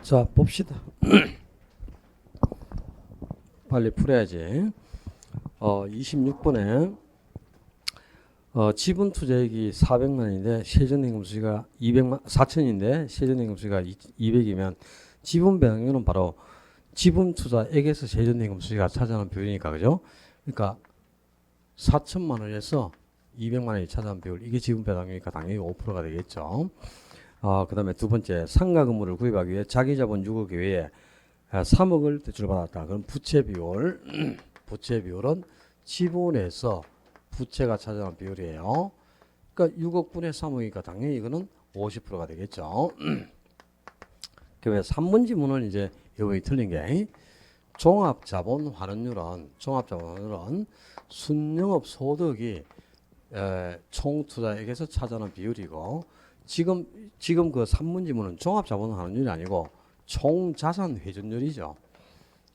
자, 봅시다. 빨리 풀어야지. 26번에 지분 투자액이 400만인데 세전임금 수지가 200만 4천인데 세전임금 수지가 200이면 지분 배당률은 바로 지분 투자액에서 세전임금 수지가 차지하는 비율이니까, 그죠? 그러니까 4천만 원에서 200만 원이 차지하는 비율, 이게 지분 배당률이니까 당연히 5%가 되겠죠. 그 다음에 두 번째, 상가 건물을 구입하기 위해 자기 자본 6억 외에 3억을 대출받았다. 그럼 부채 비율, 부채 비율은 지분에서 부채가 차지하는 비율이에요. 그러니까 6억분의 3억이니까 당연히 이거는 50%가 되겠죠. 그 3번 지문은 이제 이번에 틀린 게 종합자본 환원율은 순영업 소득이 총투자액에서 차지하는 비율이고, 지금 그 3번 지문은 종합자본 환원율이 아니고 총자산 회전율이죠.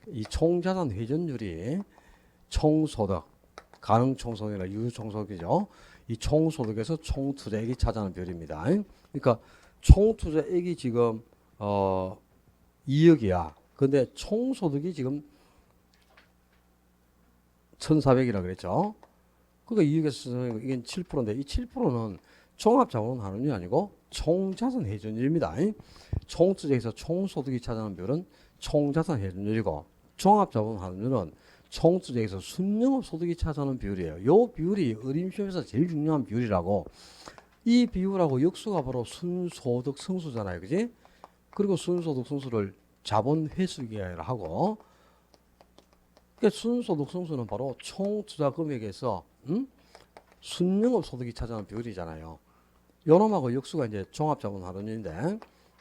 이 총자산 회전율이 총소득, 가능 총소득이나 유효 총소득이죠. 이 총소득에서 총투자액이 차지하는 비율입니다. 그러니까 총투자액이 지금 2억이야. 근데 총소득이 지금 1,400이라 그랬죠. 그러니까 2억에서 이게 7%인데 이 7%는 종합자본 환원율이 아니고 총자산 회전율입니다. 총투자에서 총소득이 차지하는 비율은 총자산 회전율이고, 종합자본 환원율은 총투자에서 순영업 소득이 차지하는 비율이에요. 이 비율이 어림시험에서 제일 중요한 비율이라고. 이 비율하고 역수가 바로 순소득 성수잖아요, 그지? 그리고 순소득 성수를 자본 회수기라 하고, 그러니까 순소득 성수는 바로 총투자 금액에서 순영업 소득이 차지하는 비율이잖아요. 요놈하고 역수가 이제 종합자본 환원율인데,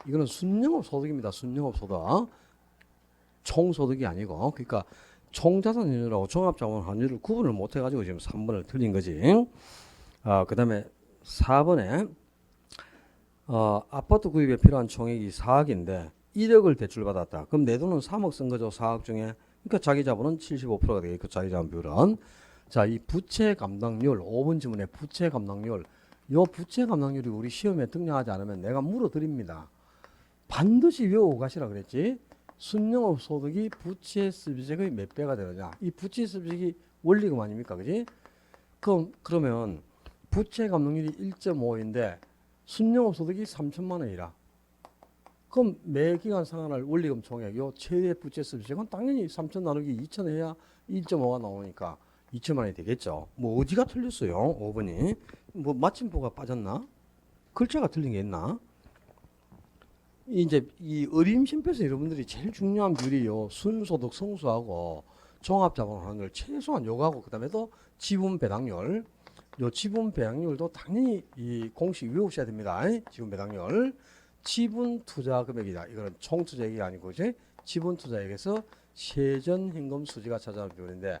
이거는 순영업 소득입니다. 순영업 소득. 총소득이 아니고. 그러니까 총자산율하고 종합자본 환원율을 구분을 못 해가지고 지금 3번을 틀린 거지. 그 다음에 4번에 아파트 구입에 필요한 총액이 4억인데 1억을 대출받았다. 그럼 내 돈은 3억 쓴 거죠. 4억 중에. 그러니까 자기 자본은 75%가 되겠고, 자기 자본 비율은. 자, 이 부채 감당률, 5번 지문에 부채 감당률. 요 부채 감당률이 우리 시험에 등장하지 않으면 내가 물어드립니다. 반드시 외우고 가시라 그랬지. 순영업 소득이 부채 수비액의 몇 배가 되느냐. 이 부채 수비액이 원리금 아닙니까, 그지? 그러면 부채 감당률이 1.5인데 순영업 소득이 3천만 원이라. 그럼 매 기간 상환할 원리금 총액, 요 최대 부채 수비액은 당연히 3천 나누기 2천 해야 1.5가 나오니까 2천만 원이 되겠죠. 뭐 어디가 틀렸어요? 5번이. 뭐 마침표가 빠졌나? 글자가 틀린 게 있나? 이제 이 어림심표에서 여러분들이 제일 중요한 비율이요. 순소득 성수하고 종합자본 환원을 최소한 요구하고, 그다음에 또 지분 배당률. 요 지분 배당률도 당연히 이 공식 외우셔야 됩니다. 지분 배당률. 지분 투자 금액이다. 이거는 총 투자액이 아니고 이제 지분 투자액에서 세전 현금 수지가 차지하는 비율인데,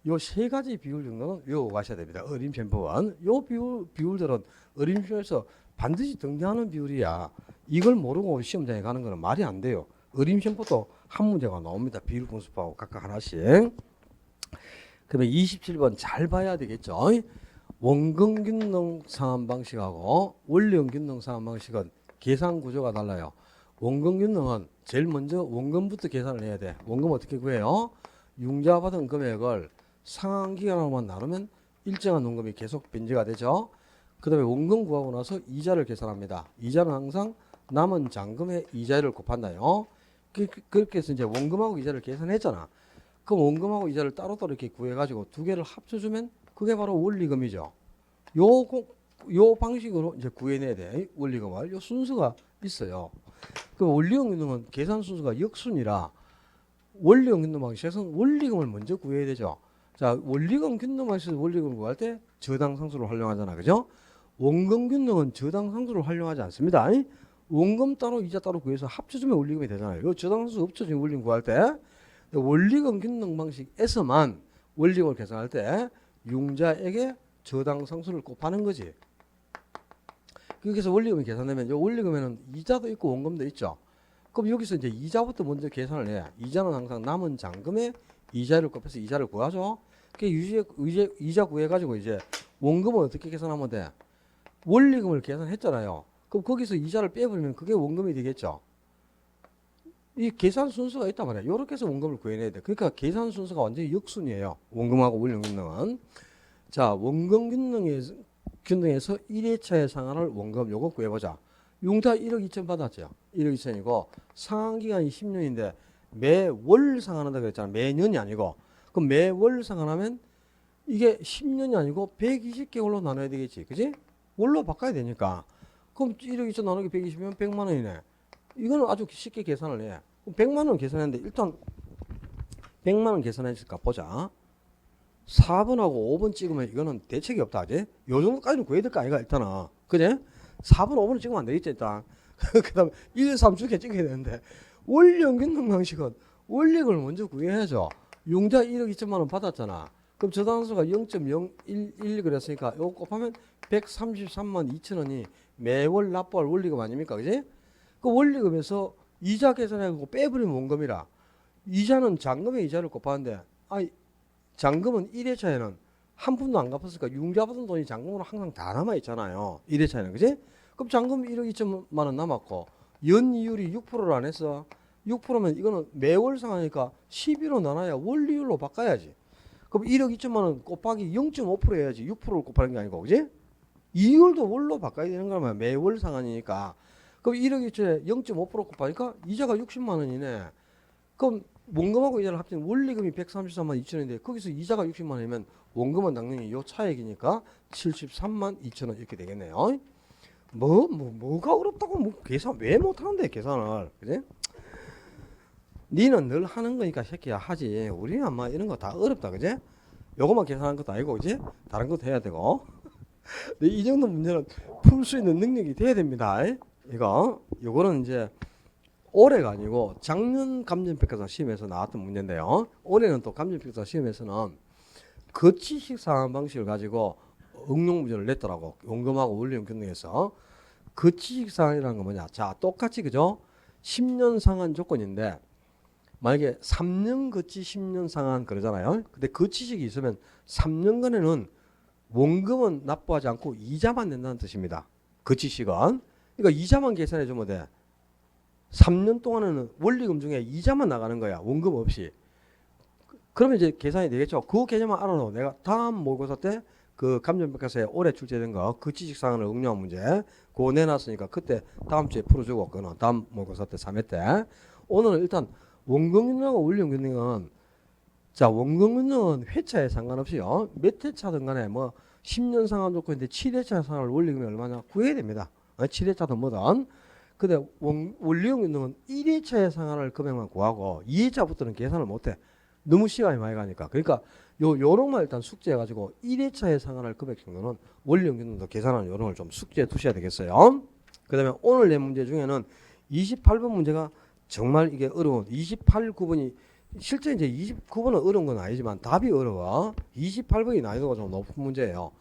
요 세 가지 비율 정도는 외우고 가셔야 됩니다. 어림셈법은 요 비율들은 어림시험에서 반드시 등장하는 비율이야. 이걸 모르고 시험장에 가는 거는 말이 안 돼요. 어림시험부터 한 문제가 나옵니다. 비율 분석하고 각각 하나씩. 그러면 27번 잘 봐야 되겠죠. 원금균등 상환 방식하고 원리금 균등 상환 방식은 계산 구조가 달라요. 원금균등은 제일 먼저 원금부터 계산을 해야 돼. 원금 어떻게 구해요? 융자 받은 금액을 상환 기간으로만 나누면 일정한 원금이 계속 변제가 되죠. 그 다음에 원금 구하고 나서 이자를 계산합니다. 이자는 항상 남은 잔금의 이자를 곱한다요. 그렇게 해서 이제 원금하고 이자를 계산했잖아. 그럼 원금하고 이자를 따로따로 이렇게 구해가지고 두 개를 합쳐주면 그게 바로 원리금이죠. 요 방식으로 이제 구해내야 돼. 원리금을. 요 순서가 있어요. 그 원리금 균등은 계산 순서가 역순이라 원리금 균등 방식에서는 원리금을 먼저 구해야 되죠. 자, 원리금 균등 방식에서 원리금을 구할 때 저당 상수를 활용하잖아. 그죠? 원금 균등은 저당 상수를 활용하지 않습니다. 원금 따로 이자 따로 구해서 합쳐주면 원리금이 되잖아요. 요 저당 상수 없어지면 원리금 구할 때 원리금 균등 방식에서만 원리금을 계산할 때 융자에게 저당 상수를 곱하는 거지. 여기서 원리금이 계산되면 요 원리금에는 이자도 있고 원금도 있죠. 그럼 여기서 이제 이자부터 먼저 계산을 해. 이자는 항상 남은 잔금에 이자를 곱해서 이자를 구하죠. 그 이자 구해가지고 이제 원금을 어떻게 계산하면 돼? 원리금을 계산했잖아요. 그럼 거기서 이자를 빼버리면 그게 원금이 되겠죠. 이 계산 순서가 있단 말이야. 요렇게 해서 원금을 구해내야 돼. 그러니까 계산 순서가 완전히 역순이에요. 원금하고 원리금 균등은. 자, 원금 균등에서 1회차의 상한을 원금 요거 구해보자. 융자 1억 2천 받았죠. 1억 2천이고 상한기간이 10년인데 매월 상한한다 그랬잖아. 매년이 아니고. 그럼 매월 상한하면 이게 10년이 아니고 120개월로 나눠야 되겠지. 그지? 월로 바꿔야 되니까. 그럼 1억 2천 나누기 120이면 100만 원이네. 이거는 아주 쉽게 계산을 해. 100만 원 계산했는데 일단 100만 원 계산했을까 보자. 4번하고 5번 찍으면 이거는 대책이 없다. 그지? 요 정도까지는 구해야 될 거 아이가 일단은. 그지? 4번, 5번은 찍으면 안 되겠지 일단. 그 다음에 1, 3 주게 찍어야 되는데 원리연균등 방식은 원리금을 먼저 구해야죠. 융자 1억 2천만 원 받았잖아. 그럼 저당수가 0.011 그랬으니까 이거 곱하면 133만 2천 원이 매월 납부할 원리금 아닙니까? 그지? 그 원리금에서 이자 계산해갖고 빼버리면 원금이라. 이자는 잔금의 이자를 곱하는데, 잔금은 1회차에는 한 푼도 안 갚았으니까 융자 받은 돈이 잔금으로 항상 다 남아있잖아요. 1회차에는. 그지? 그럼 잔금 1억 2천만 원 남았고, 연이율이 6%를 안 했어. 6%면 이거는 매월 상하니까 12로 나눠야 원리율로 바꿔야지. 그럼 1억 2천만 원 곱하기 0.5% 해야지. 6%를 곱하는 게 아니고, 그지? 이율도 월로 바꿔야 되는 거면 매월 상한이니까. 그럼 1억 2천에 0.5% 곱하니까 이자가 60만 원이네. 그럼 원금하고 이자를 합치면 원리금이 133만 2천 원인데 거기서 이자가 60만 원이면 원금은 당연히 요 차액이니까 73만 2천 원 이렇게 되겠네요. 뭐가 어렵다고 뭐 계산 왜 못하는데 계산을. 그지? 니는 늘 하는 거니까 새끼야 하지. 우리는 아마 이런 거 다 어렵다. 그지? 요것만 계산하는 것도 아니고 그지? 다른 것도 해야 되고. 이 정도 문제는 풀 수 있는 능력이 돼야 됩니다. 요거는 이제 올해가 아니고 작년 감정평가사 시험에서 나왔던 문제인데요. 올해는 또 감정평가사 시험에서는 거치식 상한 방식을 가지고 응용 문제를 냈더라고. 원금하고 원리금 균등에서. 거치식 상한이라는 건 뭐냐? 자, 똑같이 그죠? 10년 상한 조건인데 만약에 3년 거치 10년 상한 그러잖아요. 근데 거치식이 있으면 3년간에는 원금은 납부하지 않고 이자만 낸다는 뜻입니다. 거치식은. 그러니까 이자만 계산해 주면 돼. 3년 동안에는 원리금 중에 이자만 나가는 거야. 원금 없이. 그러면 이제 계산이 되겠죠. 그 개념만 알아도 내가 다음 모의고사 때 그 감정평가서에 올해 출제된 거 거치식 상한을 응용한 문제 그거 내놨으니까 그때 다음 주에 풀어주고 그거는 다음 모의고사 때 3회 때. 오늘은 일단 원금균등하고 원리금 균등은 자, 원금 균등은 회차에 상관없이요. 몇 회차든 간에 뭐 10년 상한 조건인데 7회차 상한을 원리금이 얼마냐 구해야 됩니다. 7회차든 뭐든. 근데 원리금 균등은 1회차의 상한을 금액만 구하고 2회차부터는 계산을 못해. 너무 시간이 많이 가니까. 그러니까 요런만 일단 숙제해가지고 1회차의 상한할 금액 정도는 원리금 균등도 계산하는 요런을 좀 숙제해 두셔야 되겠어요. 그 다음에 오늘 낸 문제 중에는 28번 문제가 정말 이게 어려운 28, 9번이 실제 이제 29번은 어려운 건 아니지만 답이 어려워. 28번이 난이도가 좀 높은 문제예요.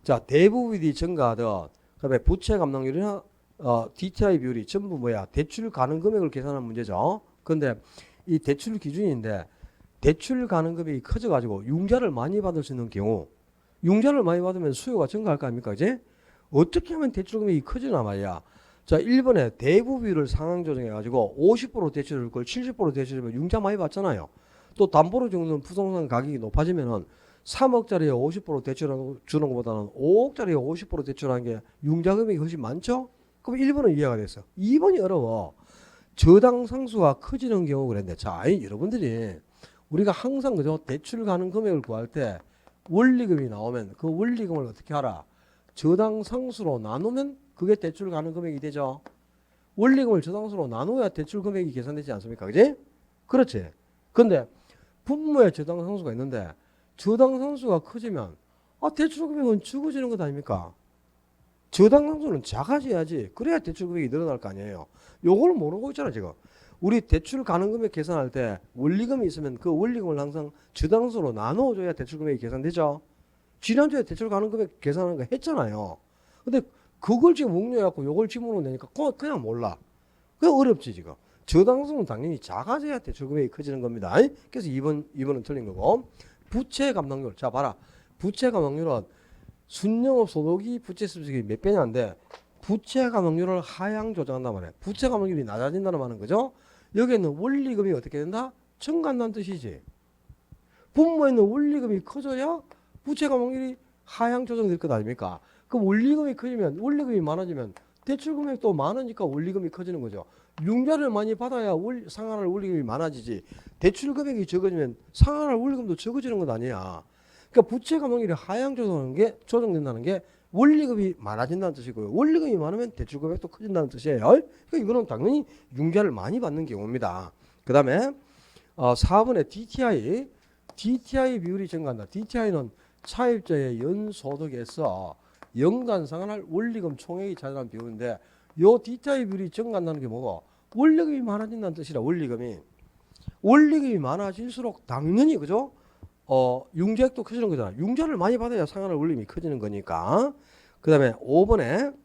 자, 대부분이 증가하던 그다음에 부채 감당률이나 DTI 비율이 전부 뭐야? 대출 가능 금액을 계산하는 문제죠. 근데 이 대출 기준인데 대출 가능 금액이 커져 가지고 융자를 많이 받을 수 있는 경우 융자를 많이 받으면 수요가 증가할 거 아닙니까? 이제 어떻게 하면 대출 금액이 커지나 말이야. 자, 1번에 대부 비율을 상향 조정해가지고 50% 대출을 걸 70% 대출이면 융자 많이 받잖아요. 또 담보로 주는 부동산 가격이 높아지면은 3억짜리에 50% 대출하고 주는 것보다는 5억짜리에 50% 대출하는 게 융자 금액이 훨씬 많죠? 그럼 1번은 이해가 됐어. 2번이 어려워. 저당 상수가 커지는 경우 그랬는데 자, 여러분들이 우리가 항상 그죠? 대출 가능 금액을 구할 때 원리금이 나오면 그 원리금을 어떻게 하라? 저당 상수로 나누면 그게 대출 가능 금액이 되죠. 원리금을 저당수로 나눠야 대출 금액이 계산되지 않습니까? 그지? 그렇지. 근데 분모에 저당 상수가 있는데 저당 상수가 커지면 대출 금액은 적어지는 것 아닙니까? 저당 상수는 작아져야지. 그래야 대출 금액이 늘어날 거 아니에요. 요걸 모르고 있잖아 지금. 우리 대출 가능 금액 계산할 때 원리금이 있으면 그 원리금을 항상 저당수로 나눠줘야 대출 금액이 계산되죠. 지난주에 대출 가능 금액 계산하는 거 했잖아요. 근데 그걸 지금 응용해갖고 요걸 지문으로 내니까 그냥 몰라. 그게 어렵지 지금. 저당수는 당연히 작아져야 대출 금액이 커지는 겁니다. 그래서 2번은 틀린 거고. 부채 감당률. 자 봐라. 부채 감당률은 순영업 소득이 부채 수익이 몇 배냐인데 부채 감당률을 하향 조정한단 말이에요. 부채 감당률이 낮아진다는 말은 그죠? 여기에는 원리금이 어떻게 된다? 증가한다는 뜻이지. 분모에는 원리금이 커져야 부채 감액률이 하향 조정될 것 아닙니까? 그럼 원리금이 커지면 원리금이 많아지면 대출 금액도 많으니까 원리금이 커지는 거죠. 융자를 많이 받아야 상환할 원리금이 많아지지. 대출 금액이 적어지면 상환할 원리금도 적어지는 것 아니야. 그러니까 부채 감액률이 하향 조정된다는 게 원리금이 많아진다는 뜻이고요. 원리금이 많으면 대출 금액도 커진다는 뜻이에요. 그러니까 이거는 당연히 융자를 많이 받는 경우입니다. 그 다음에 4번에 DTI 비율이 증가한다. DTI는 차입자의 연소득에서 연간 상환할 원리금 총액이 차지하는 비율인데 요 DTI 비율이 증가한다는 게 뭐고? 원리금이 많아진다는 뜻이라. 원리금이 많아질수록 당연히 그죠? 융자액도 커지는 거잖아. 융자를 많이 받아야 상환할 원리금이 커지는 거니까. 그 다음에 5번에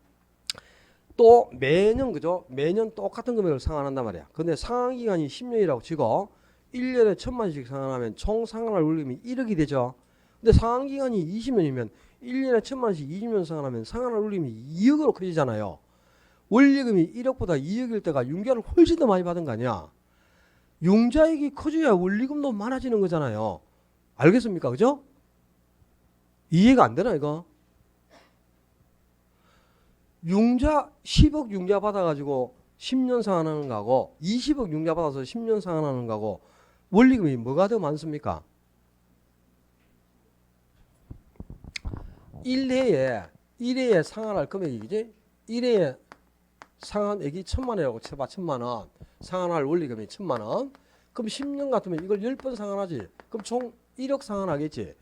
또 매년 그죠? 매년 똑같은 금액을 상환한단 말이야. 근데 상환 기간이 10년이라고 치고 1년에 1,000만원씩 상환하면 총 상환할 원리금이 1억이 되죠. 근데 상환 기간이 20년이면 1년에 1,000만원씩 20년 상환하면 상환할 원리금이 2억으로 커지잖아요. 원리금이 1억보다 2억일 때가 융자를 훨씬 더 많이 받은 거 아니야. 융자액이 커져야 원리금도 많아지는 거잖아요. 알겠습니까? 그죠? 이해가 안 되나 이거? 융자 10억 융자 받아가지고 10년 상환하는 거하고 20억 융자 받아서 10년 상환하는 거하고 원리금이 뭐가 더 많습니까? 1회에 상환할 금액이지. 1회에 상환액이 1,000만원이라고 쳐봐. 1,000만원. 상환할 원리금이 1,000만원. 그럼 10년 같으면 이걸 10번 상환하지. 그럼 총 1억 상환하겠지.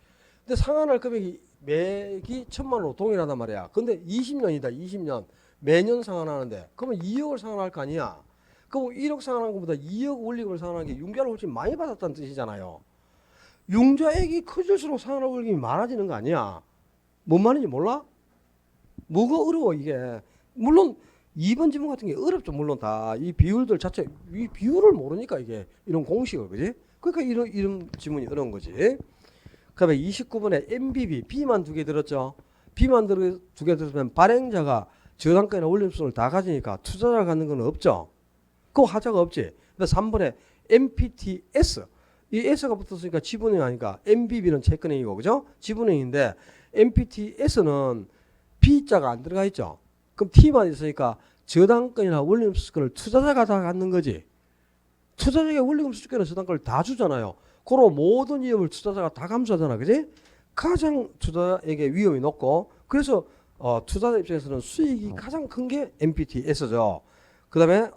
근데 상환할 금액이 매기 1,000만원으로 동일하단 말이야. 근데 20년이다. 20년. 매년 상환하는데 그러면 2억을 상환할 거 아니야. 그럼 1억 상환한 것보다 2억 원리금을 상환한 게 융자를 훨씬 많이 받았다는 뜻이잖아요. 융자액이 커질수록 상환할 원리금이 많아지는 거 아니야. 뭔 말인지 몰라? 뭐가 어려워 이게. 물론 2번 지문 같은 게 어렵죠. 물론 다 이 비율들 자체 이 비율을 모르니까 이게 이런 공식을 그지? 그러니까 이런 지문이 어려운 거지. 그다음에 29번에 MBB B만 두 개 들었죠. B만 두 개 들었으면 발행자가 저당권이나 원리금을 다 가지니까 투자자가 갖는 건 없죠. 그거 하자가 없지. 근데 3번에 MPTS 이 S가 붙었으니까 지분이 아니까 MBB는 채권행위고 그죠? 지분행위인데 MPTS는 B자가 안 들어가 있죠. 그럼 T만 있으니까 저당권이나 원리금 수익권을 투자자가 다 갖는 거지. 투자자에게 원리금 수익권은 저당권을 다 주잖아요. 그런 모든 위험을 투자자가 다 감수하잖아. 그지? 가장 투자자에게 위험이 높고 그래서 투자자 입장에서는 수익이 가장 큰 게 MPTS죠. 그 다음에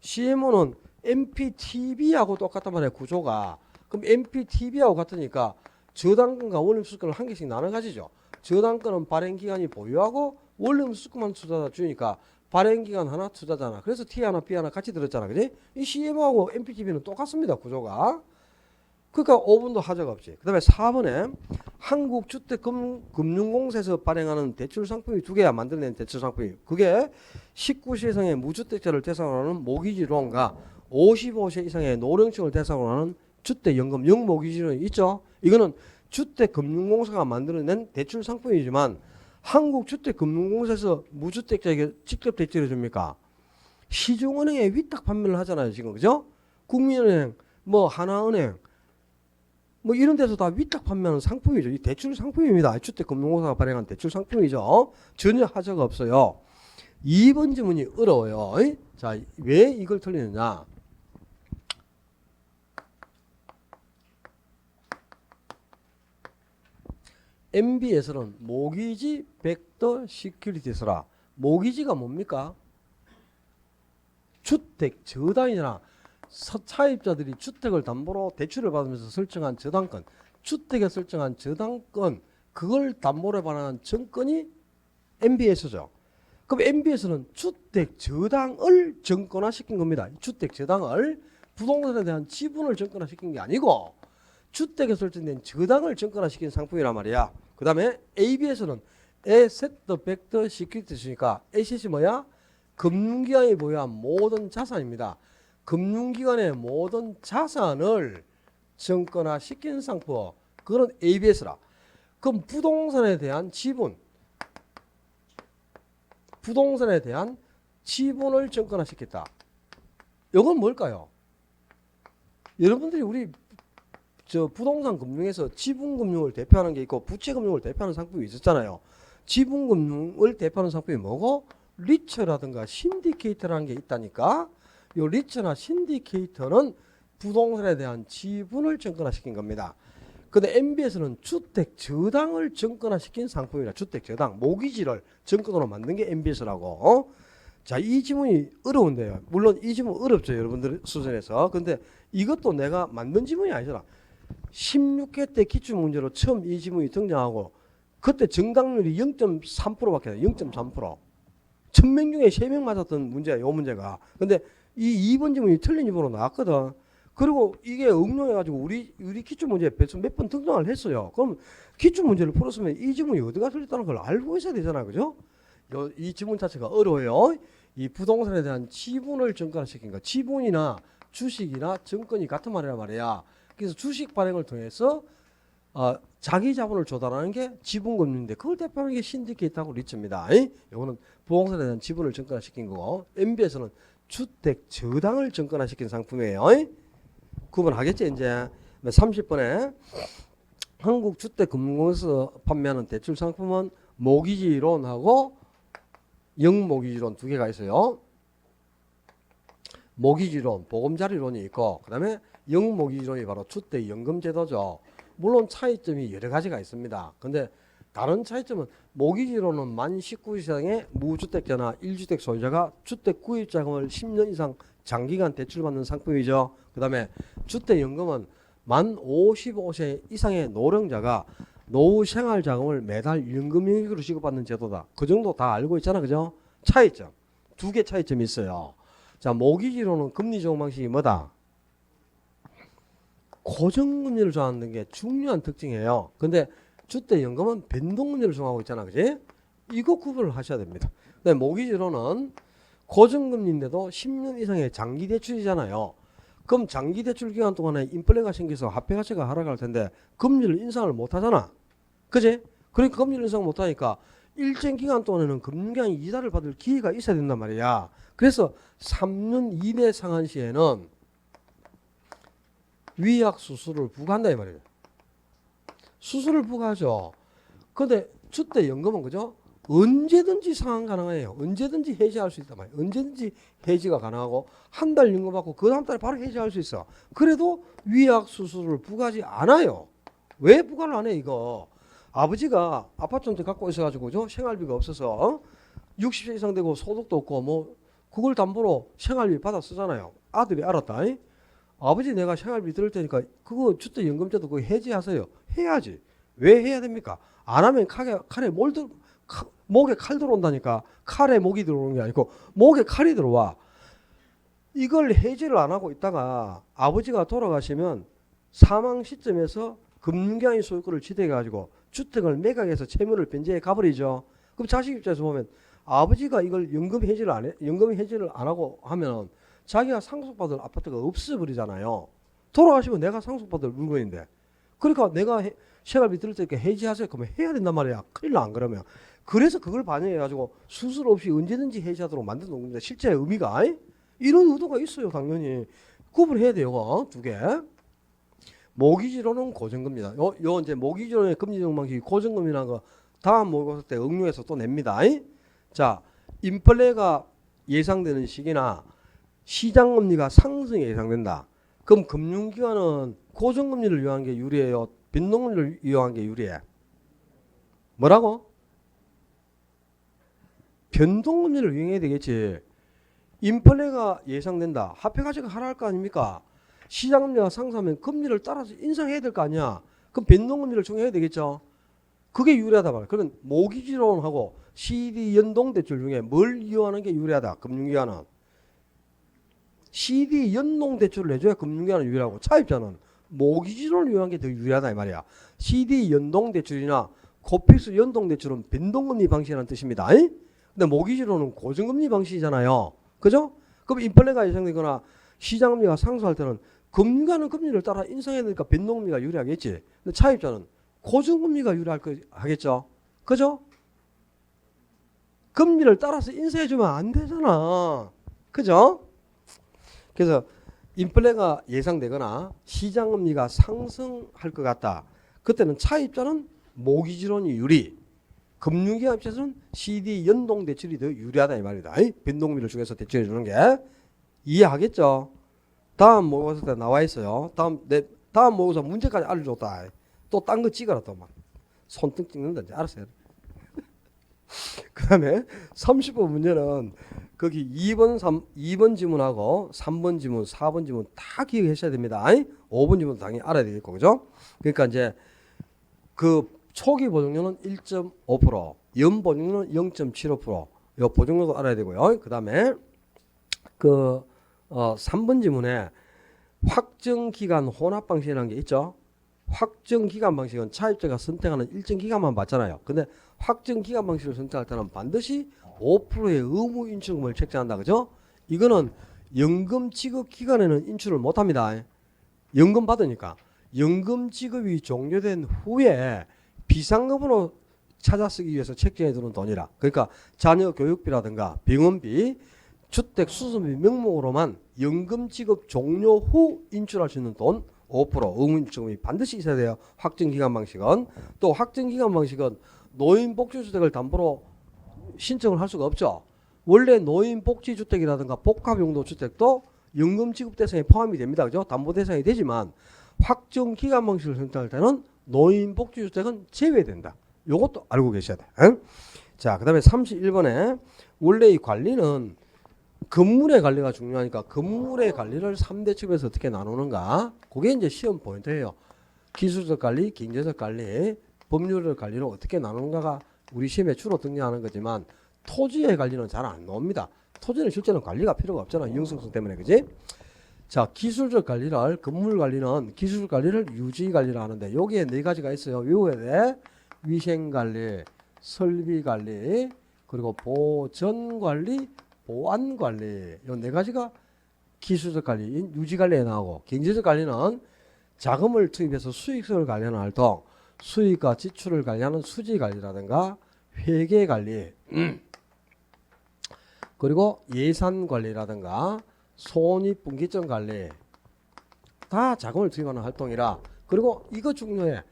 CMO는 MPTB하고 똑같단 말이에요. 구조가. 그럼 MPTB하고 같으니까 저당권과 원리금 수익권을 한 개씩 나눠 가지죠. 저당권은 발행기간이 보유하고 원리금 수익권만 투자자 주니까 발행기간 하나 투자자나. 그래서 T 하나 B 하나 같이 들었잖아. 그지? 이 CMO하고 MPTB는 똑같습니다. 구조가. 그러니까 5번도 하자가 없지. 그 다음에 4번에 한국주택금융공사에서 발행하는 대출상품이 두 개야. 만들어낸 대출상품이. 그게 19세 이상의 무주택자를 대상으로 하는 모기지론과 55세 이상의 노령층을 대상으로 하는 주택연금 영모기지론이 있죠. 이거는 주택금융공사가 만들어낸 대출상품이지만 한국주택금융공사에서 무주택자에게 직접 대출해 줍니까? 시중은행에 위탁 판매를 하잖아요. 지금 그죠? 국민은행, 뭐 하나은행 뭐 이런 데서 다 위탁 판매하는 상품이죠. 이 대출 상품입니다. 주택금융공사가 발행한 대출 상품이죠. 전혀 하자가 없어요. 2번 지문이 어려워요. 자, 왜 이걸 틀리느냐? MB에서는 모기지 백더 시큐리티스라. 모기지가 뭡니까? 주택 저당이잖아. 차입자들이 주택을 담보로 대출을 받으면서 설정한 저당권, 주택에 설정한 저당권, 그걸 담보로 발행한 정권이 MBS죠. 그럼 MBS는 주택 저당을 정권화시킨 겁니다. 주택 저당을 부동산에 대한 지분을 정권화시킨 게 아니고 주택에 설정된 저당을 정권화시킨 상품이란 말이야. 그 다음에 ABS는 Asset Backed Securities니까 Asset이 뭐야? 금융기관이 보유한 모든 자산입니다. 금융기관의 모든 자산을 정권화시킨 상품, 그건 ABS라. 그럼 부동산에 대한 지분, 부동산에 대한 지분을 정권화시켰다. 이건 뭘까요? 여러분들이 우리 저 부동산 금융에서 지분금융을 대표하는 게 있고 부채금융을 대표하는 상품이 있었잖아요. 지분금융을 대표하는 상품이 뭐고? 리처라든가 신디케이터라는 게 있다니까. 요 리처나 신디케이터는 부동산에 대한 지분을 증권화시킨 겁니다. 근데 MBS는 주택 저당을 증권화시킨 상품이라 주택 저당 모기지를 증권으로 만든 게 MBS라고. 자, 이 지문이 어려운데요. 물론 이 지문 어렵죠, 여러분들 수준에서. 근데 이것도 내가 만든 지문이 아니잖아. 16회 때 기출문제로 처음 이 지문이 등장하고 그때 정답률이 0.3%밖에 안 돼요. 0.3%. 1000명 중에 3명 맞았던 문제야, 이 문제가. 근데 이 2번 지문이 틀린 지문으로 나왔거든. 그리고 이게 응용해가지고 우리 기출문제에 몇 번 등장을 했어요. 그럼 기출문제를 풀었으면 이 지문이 어디가 틀렸다는 걸 알고 있어야 되잖아, 그죠? 이 지문 자체가 어려워요. 이 부동산에 대한 지분을 증권화시킨 거. 지분이나 주식이나 증권이 같은 말이란 말이야. 그래서 주식 발행을 통해서 자기 자본을 조달하는 게 지분금융인데 그걸 대표하는 게 신디케이트하고 리츠입니다. 이거는 부동산에 대한 지분을 증권화시킨 거고 MBS는 주택 저당을 증권화시킨 상품이에요. 구분하겠지 이제. 30번에 한국주택금융공사에서 판매하는 대출 상품은 모기지론하고 영모기지론 두 개가 있어요. 모기지론, 보금자리론이 있고 그 다음에 영모기지론이 바로 주택연금제도죠. 물론 차이점이 여러 가지가 있습니다. 근데 다른 차이점은 모기지론은 만 19세 이상의 무주택자나 1주택 소유자가 주택 구입자금을 10년 이상 장기간 대출받는 상품이죠. 그 다음에 주택연금은 만 55세 이상의 노령자가 노후 생활자금을 매달 연금 형식으로 지급받는 제도다. 그 정도 다 알고 있잖아, 그죠? 차이점. 두 개 차이점이 있어요. 자, 모기지로는 금리 적용 방식이 뭐다? 고정금리를 정하는 게 중요한 특징이에요. 근데 주택연금은 변동금리를 정하고 있잖아, 그지? 이거 구분을 하셔야 됩니다. 근데 모기지로는 고정금리인데도 10년 이상의 장기 대출이잖아요. 그럼 장기 대출 기간 동안에 인플레가 생겨서 화폐 가치가 하락할 텐데 금리를 인상을 못 하잖아. 그지? 그러니까 금리를 인상 못 하니까 일정 기간 동안에는 금융기관이 이자를 받을 기회가 있어야 된단 말이야. 그래서 3년 이내 상한 시에는 위약 수수료를 부과한다 이 말이에요. 수수료를 부과하죠. 근데 주택연금은 그죠? 언제든지 상환 가능해요. 언제든지 해지할 수 있단 말이에요. 언제든지 해지가 가능하고 한 달 연금 받고 그 다음 달에 바로 해지할 수 있어. 그래도 위약 수수료를 부과하지 않아요. 왜 부과를 안 해 이거? 아버지가 아파트 한 채 갖고 있어가지고 그죠? 생활비가 없어서 60세 이상 되고 소득도 없고 뭐 그걸 담보로 생활비 받아 쓰잖아요. 아들이 알았다. 아버지 내가 생활비 들을 테니까 그거 주택연금제도 그거 해지하세요. 해야지. 왜 해야 됩니까? 안 하면 칼에 목에 칼 들어온다니까. 칼에 목이 들어오는 게 아니고 목에 칼이 들어와. 이걸 해지를 안 하고 있다가 아버지가 돌아가시면 사망 시점에서 금융기관이 소유권을 취득해가지고 주택을 매각해서 채무를 변제해 가버리죠. 그럼 자식 입장에서 보면 아버지가 이걸 연금 해지를 안 하고 하면 자기가 상속받을 아파트가 없어버리잖아요. 돌아가시면 내가 상속받을 물건인데. 그러니까 내가 생활비 들을 테니까 해지하세요. 그러면 해야 된단 말이야. 큰일 나 안 그러면. 그래서 그걸 반영해가지고 수수료 없이 언제든지 해지하도록 만든 겁니다. 실제 의미가 이런 의도가 있어요. 당연히 구분해야 돼요. 두 개. 모기지로는 고정금리다. 요 이제 모기지로의 금리 적용 방식이 고정금리라는 거 다음 모의고사 때 응용해서 또 냅니다. 자, 인플레가 예상되는 시기나 시장금리가 상승이 예상된다. 그럼 금융기관은 고정금리를 이용한 게 유리해요? 변동금리를 이용한 게 유리해? 뭐라고? 변동금리를 이용해야 되겠지. 인플레가 예상된다. 화폐 가치가 하락할 거 아닙니까? 시장금리가 상승하면 금리를 따라서 인상해야 될 거 아니야. 그럼 변동금리를 적용해야 되겠죠. 그게 유리하다 말이야. 그러면 모기지론하고 CD 연동대출 중에 뭘 이용하는 게 유리하다. 금융기관은. CD 연동대출을 해줘야 금융기관은 유리하고 차입자는 모기지론을 이용한 게 더 유리하다 이 말이야. CD 연동대출이나 코픽스 연동대출은 변동금리 방식이라는 뜻입니다. 근데 모기지론은 고정금리 방식이잖아요. 그죠? 그럼 인플레가 예상되거나 시장금리가 상승할 때는 금융기관은 금리를 따라 인상해야 되니까 변동금리가 유리하겠지. 근데 차입자는 고정금리가 하겠죠. 그죠? 금리를 따라서 인상해주면 안 되잖아. 그죠? 그래서 인플레가 예상되거나 시장금리가 상승할 것 같다. 그때는 차입자는 모기지론이 유리, 금융기관 입장에서는 CD 연동 대출이 더 유리하다 이 말이다. 변동비를 중에서 대출해 주는 게. 이해하겠죠? 다음 모의고사 때 나와 있어요. 다음 모의고사 문제까지 알려줬다. 또 딴 거 찍어라 또 막. 손등 찍는다 이제 알았어요. 그 다음에 30번 문제는 거기 2번 지문하고 3번 지문, 4번 지문 다 기억하셔야 됩니다. 5번 지문 당연히 알아야 되겠고, 그죠? 그러니까 이제 그 초기 보정료는 1.5%, 연 보정료는 0.75%, 요 보정료도 알아야 되고요. 그 다음에 3번 지문에 확정기간 혼합 방식이라는 게 있죠. 확정기간 방식은 차입자가 선택하는 일정 기간만 받잖아요. 근데 확정기간 방식을 선택할 때는 반드시 5%의 의무 인출금을 책정한다. 그죠? 이거는 연금 지급 기간에는 인출을 못합니다. 연금 받으니까. 연금 지급이 종료된 후에 비상금으로 찾아 쓰기 위해서 책정해 두는 돈이라. 그러니까 자녀 교육비라든가 병원비, 주택 수수비 명목으로만 연금 지급 종료 후 인출할 수 있는 돈 5% 의무 인출금이 반드시 있어야 돼요. 확정기간 방식은. 또 확정기간 방식은 노인복지주택을 담보로 신청을 할 수가 없죠. 원래 노인복지주택이라든가 복합용도주택도 연금 지급 대상에 포함이 됩니다. 그죠? 담보 대상이 되지만 확정기간 방식을 선택할 때는 노인복지주택은 제외된다. 요것도 알고 계셔야 돼. 자, 그 다음에 31번에 원래 이 관리는 건물의 관리가 중요하니까 건물의 관리를 3대 첩에서 어떻게 나누는가? 그게 이제 시험 포인트예요. 기술적 관리, 경제적 관리, 법률적 관리는 어떻게 나누는가가 우리 시험에 주로 등장하는 거지만 토지의 관리는 잘 안 나옵니다. 토지는 실제는 관리가 필요가 없잖아. 융성성 때문에. 그지? 자, 기술적 관리를, 건물 관리는 기술적 관리를 유지 관리를 하는데 여기에 네 가지가 있어요. 외워야 돼. 위생 관리, 설비 관리, 그리고 보전 관리, 보안 관리. 이 네 가지가 기술적 관리, 유지 관리에 나오고, 경제적 관리는 자금을 투입해서 수익성을 관리하는 활동, 수익과 지출을 관리하는 수지 관리라든가 회계 관리, 그리고 예산 관리라든가 손익분기점 관리, 다 자금을 투입하는 활동이라. 그리고 이거 중요해.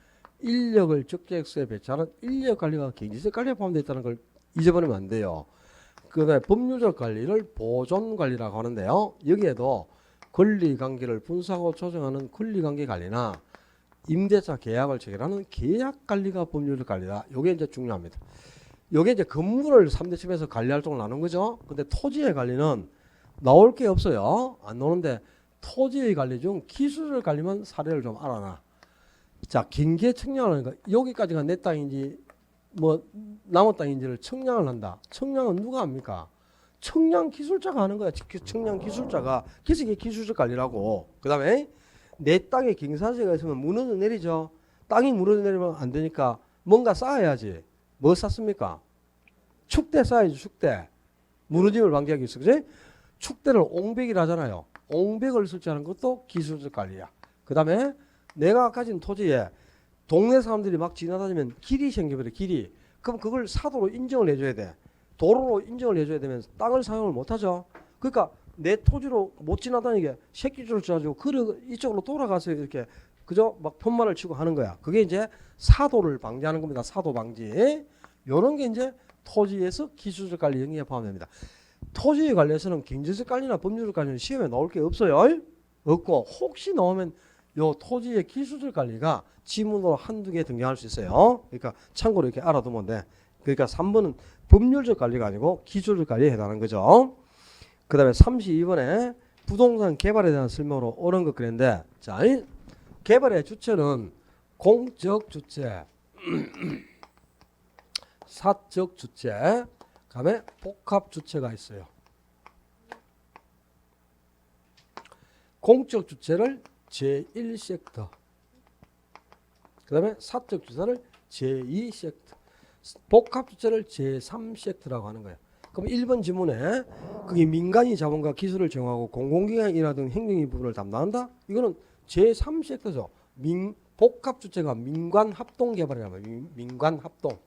인력을 적재액수에 배치하는 인력 관리가 경제적 관리에 포함되어 있다는 걸 잊어버리면 안 돼요. 그 다음에 법률적 관리를 보존 관리라고 하는데요. 여기에도 권리관계를 분석하고 조정하는 권리관계 관리나 임대차 계약을 체결하는 계약 관리가 법률적 관리다. 요게 이제 중요합니다. 요게 이제 건물을 3대 첩에서 관리 활동을 나눈 거죠. 근데 토지의 관리는 나올 게 없어요. 안 나오는데 토지의 관리 중 기술적 관리만 사례를 좀 알아놔. 자, 경계 청량을 하니까 여기까지가 내 땅인지 뭐 남의 땅인지를 청량을 한다. 청량은 누가 합니까? 청량 기술자가 하는 거야. 청량 기술자가. 그래서 이게 기술적 관리라고. 그 다음에 내 땅에 경사지가 있으면 무너져 내리죠. 땅이 무너져 내리면 안 되니까 뭔가 쌓아야지. 뭐 쌓습니까? 축대 쌓아야지. 축대. 무너짐을 방지하기 위해서. 그지? 축대를 옹백이라 하잖아요. 옹백을 설치하는 것도 기술적 관리야. 그 다음에 내가 가진 토지에 동네 사람들이 막 지나다니면 길이 생겨버려. 길이. 그럼 그걸 사도로 인정을 해줘야 돼. 도로로 인정을 해줘야 되면 땅을 사용을 못하죠. 그러니까 내 토지로 못 지나다니게 새끼줄을 짜가지고 이쪽으로 돌아가서 이렇게 그죠? 막 편말을 치고 하는 거야. 그게 이제 사도를 방지하는 겁니다. 사도 방지. 이런 게 이제 토지에서 기술적 관리 영역에 포함됩니다. 토지 관리에서는 경제적 관리나 법률적 관리는 시험에 나올 게 없어요. 없고 혹시 나오면 요 토지의 기술적 관리가 지문으로 한두 개 등장할 수 있어요. 그러니까 참고로 이렇게 알아두면 돼. 그러니까 3번은 법률적 관리가 아니고 기술적 관리에 해당하는 거죠. 그 다음에 32번에 부동산 개발에 대한 설명으로 옳은 것 그랬는데, 자, 개발의 주체는 공적 주체, 사적 주체, 그 다음에 복합 주체가 있어요. 공적 주체를 제1섹터, 그 다음에 사적 주체를 제2섹터, 복합 주체를 제3섹터라고 하는 거예요. 그럼 1번 지문에 그게 민간이 자본과 기술을 정하고 공공기관이나 등 행정의 부분을 담당한다? 이거는 제3섹터죠. 복합 주체가 민관 합동 개발이라고 해요. 민관 합동.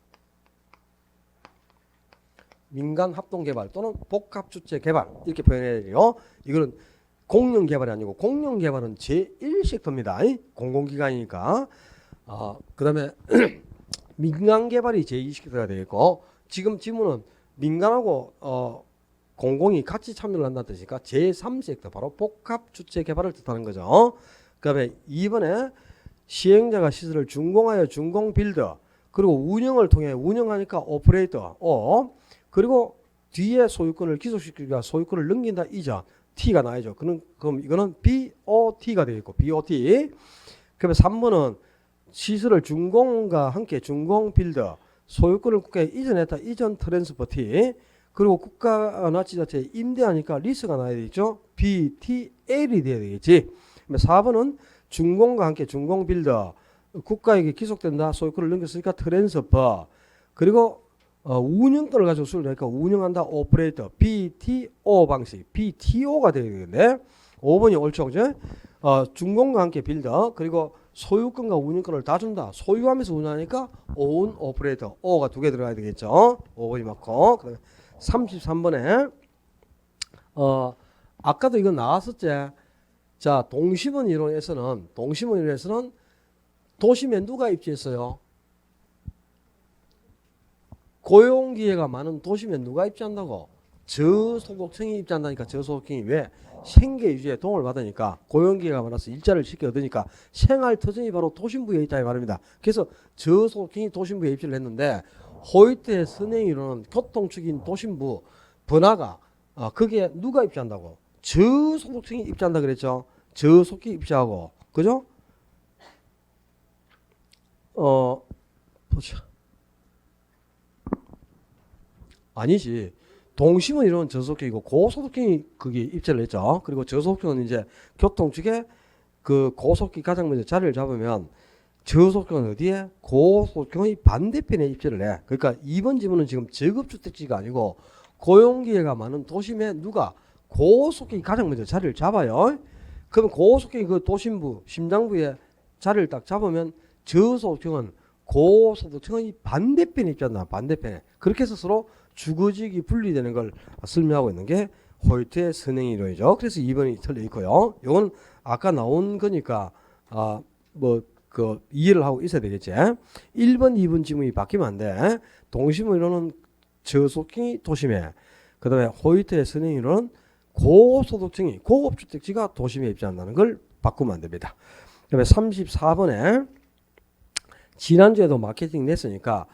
민간 합동 개발 또는 복합 주체 개발 이렇게 표현해야 돼요. 이거는 공영 개발이 아니고 공영 개발은 제1섹터입니다. 공공기관이니까. 그다음에 민간 개발이 제2섹터가 되겠고 지금 지문은 민간하고 공공이 같이 참여를 한다는 뜻이니까 제3섹터 바로 복합주체 개발을 뜻하는 거죠. 그다음에 2번에 시행자가 시설을 준공하여 준공 빌더 그리고 운영을 통해 운영하니까 오퍼레이터 그리고 뒤에 소유권을 기속시키기가 소유권을 넘긴다 이전 T가 나야죠. 그럼 이거는 BOT가 되겠고 BOT. 그다음에 3번은 시설을 준공과 함께 준공 빌더 소유권을 국가에 이전했다 이전 트랜스퍼 T 그리고 국가나 지자체에 임대하니까 리스가 나야 되겠죠. BTL이 돼야 되겠지. 4번은 준공과 함께 준공 빌더 국가에게 기속된다 소유권을 넘겼으니까 트랜스퍼 그리고 운영권을 가지고 수를 내니까 운영한다 오퍼레이터 BTO 방식 BTO가 되야 되겠네. 5번이 옳죠. 그죠? 준공과 함께 빌더 그리고 소유권과 운영권을 다 준다. 소유하면서 운영하니까 own 오퍼레이터 O가 두 개 들어가야 되겠죠. 5번이 맞고 그다음에 33번에 아까도 이거 나왔었지. 자 동심원 이론에서는 도심에 누가 입지했어요? 고용기회가 많은 도심에 누가 입지한다고? 저소득층이 입지한다니까. 저소득층이 왜? 생계 유지에 도움을 받으니까 고용기회가 많아서 일자리를 쉽게 얻으니까 생활터전이 바로 도심부에 있다 이 말입니다. 그래서 저소득층이 도심부에 입지를 했는데 호이트의 선행이론은 교통축인 도심부 번화가 거기에 누가 입지한다고? 저소득층이 입지한다 그랬죠. 저소득층이 입지하고 그죠? 보자. 아니지. 동심은 이런 저소득층이고 고소득층이 거기 입지를 했죠. 그리고 저소득층은 이제 교통축에 그 고소득층이 가장 먼저 자리를 잡으면 저소득층은 어디에? 고소득층의 반대편에 입지를 해. 그러니까 2번 지문은 지금 저급주택지가 아니고 고용기회가 많은 도심에 누가? 고소득층이 가장 먼저 자리를 잡아요. 그럼 고소득층이 그 도심부, 심장부에 자리를 딱 잡으면 저소득층은 고소득층의 반대편에 입지한다. 반대편에. 그렇게 해서 서로 주거지역이 분리되는 걸 설명하고 있는 게 호이트의 선행이론이죠. 그래서 2번이 틀려 있고요. 이건 아까 나온 거니까 이해를 하고 있어야 되겠지. 1번, 2번 지문이 바뀌면 안 돼. 동심이론은 저소득층이 도심에, 그 다음에 호이트의 선행이론은 고소득층이 고급주택지가 도심에 입지한다는 걸 바꾸면 안 됩니다. 그 다음에 34번에 지난주에도 마케팅 냈으니까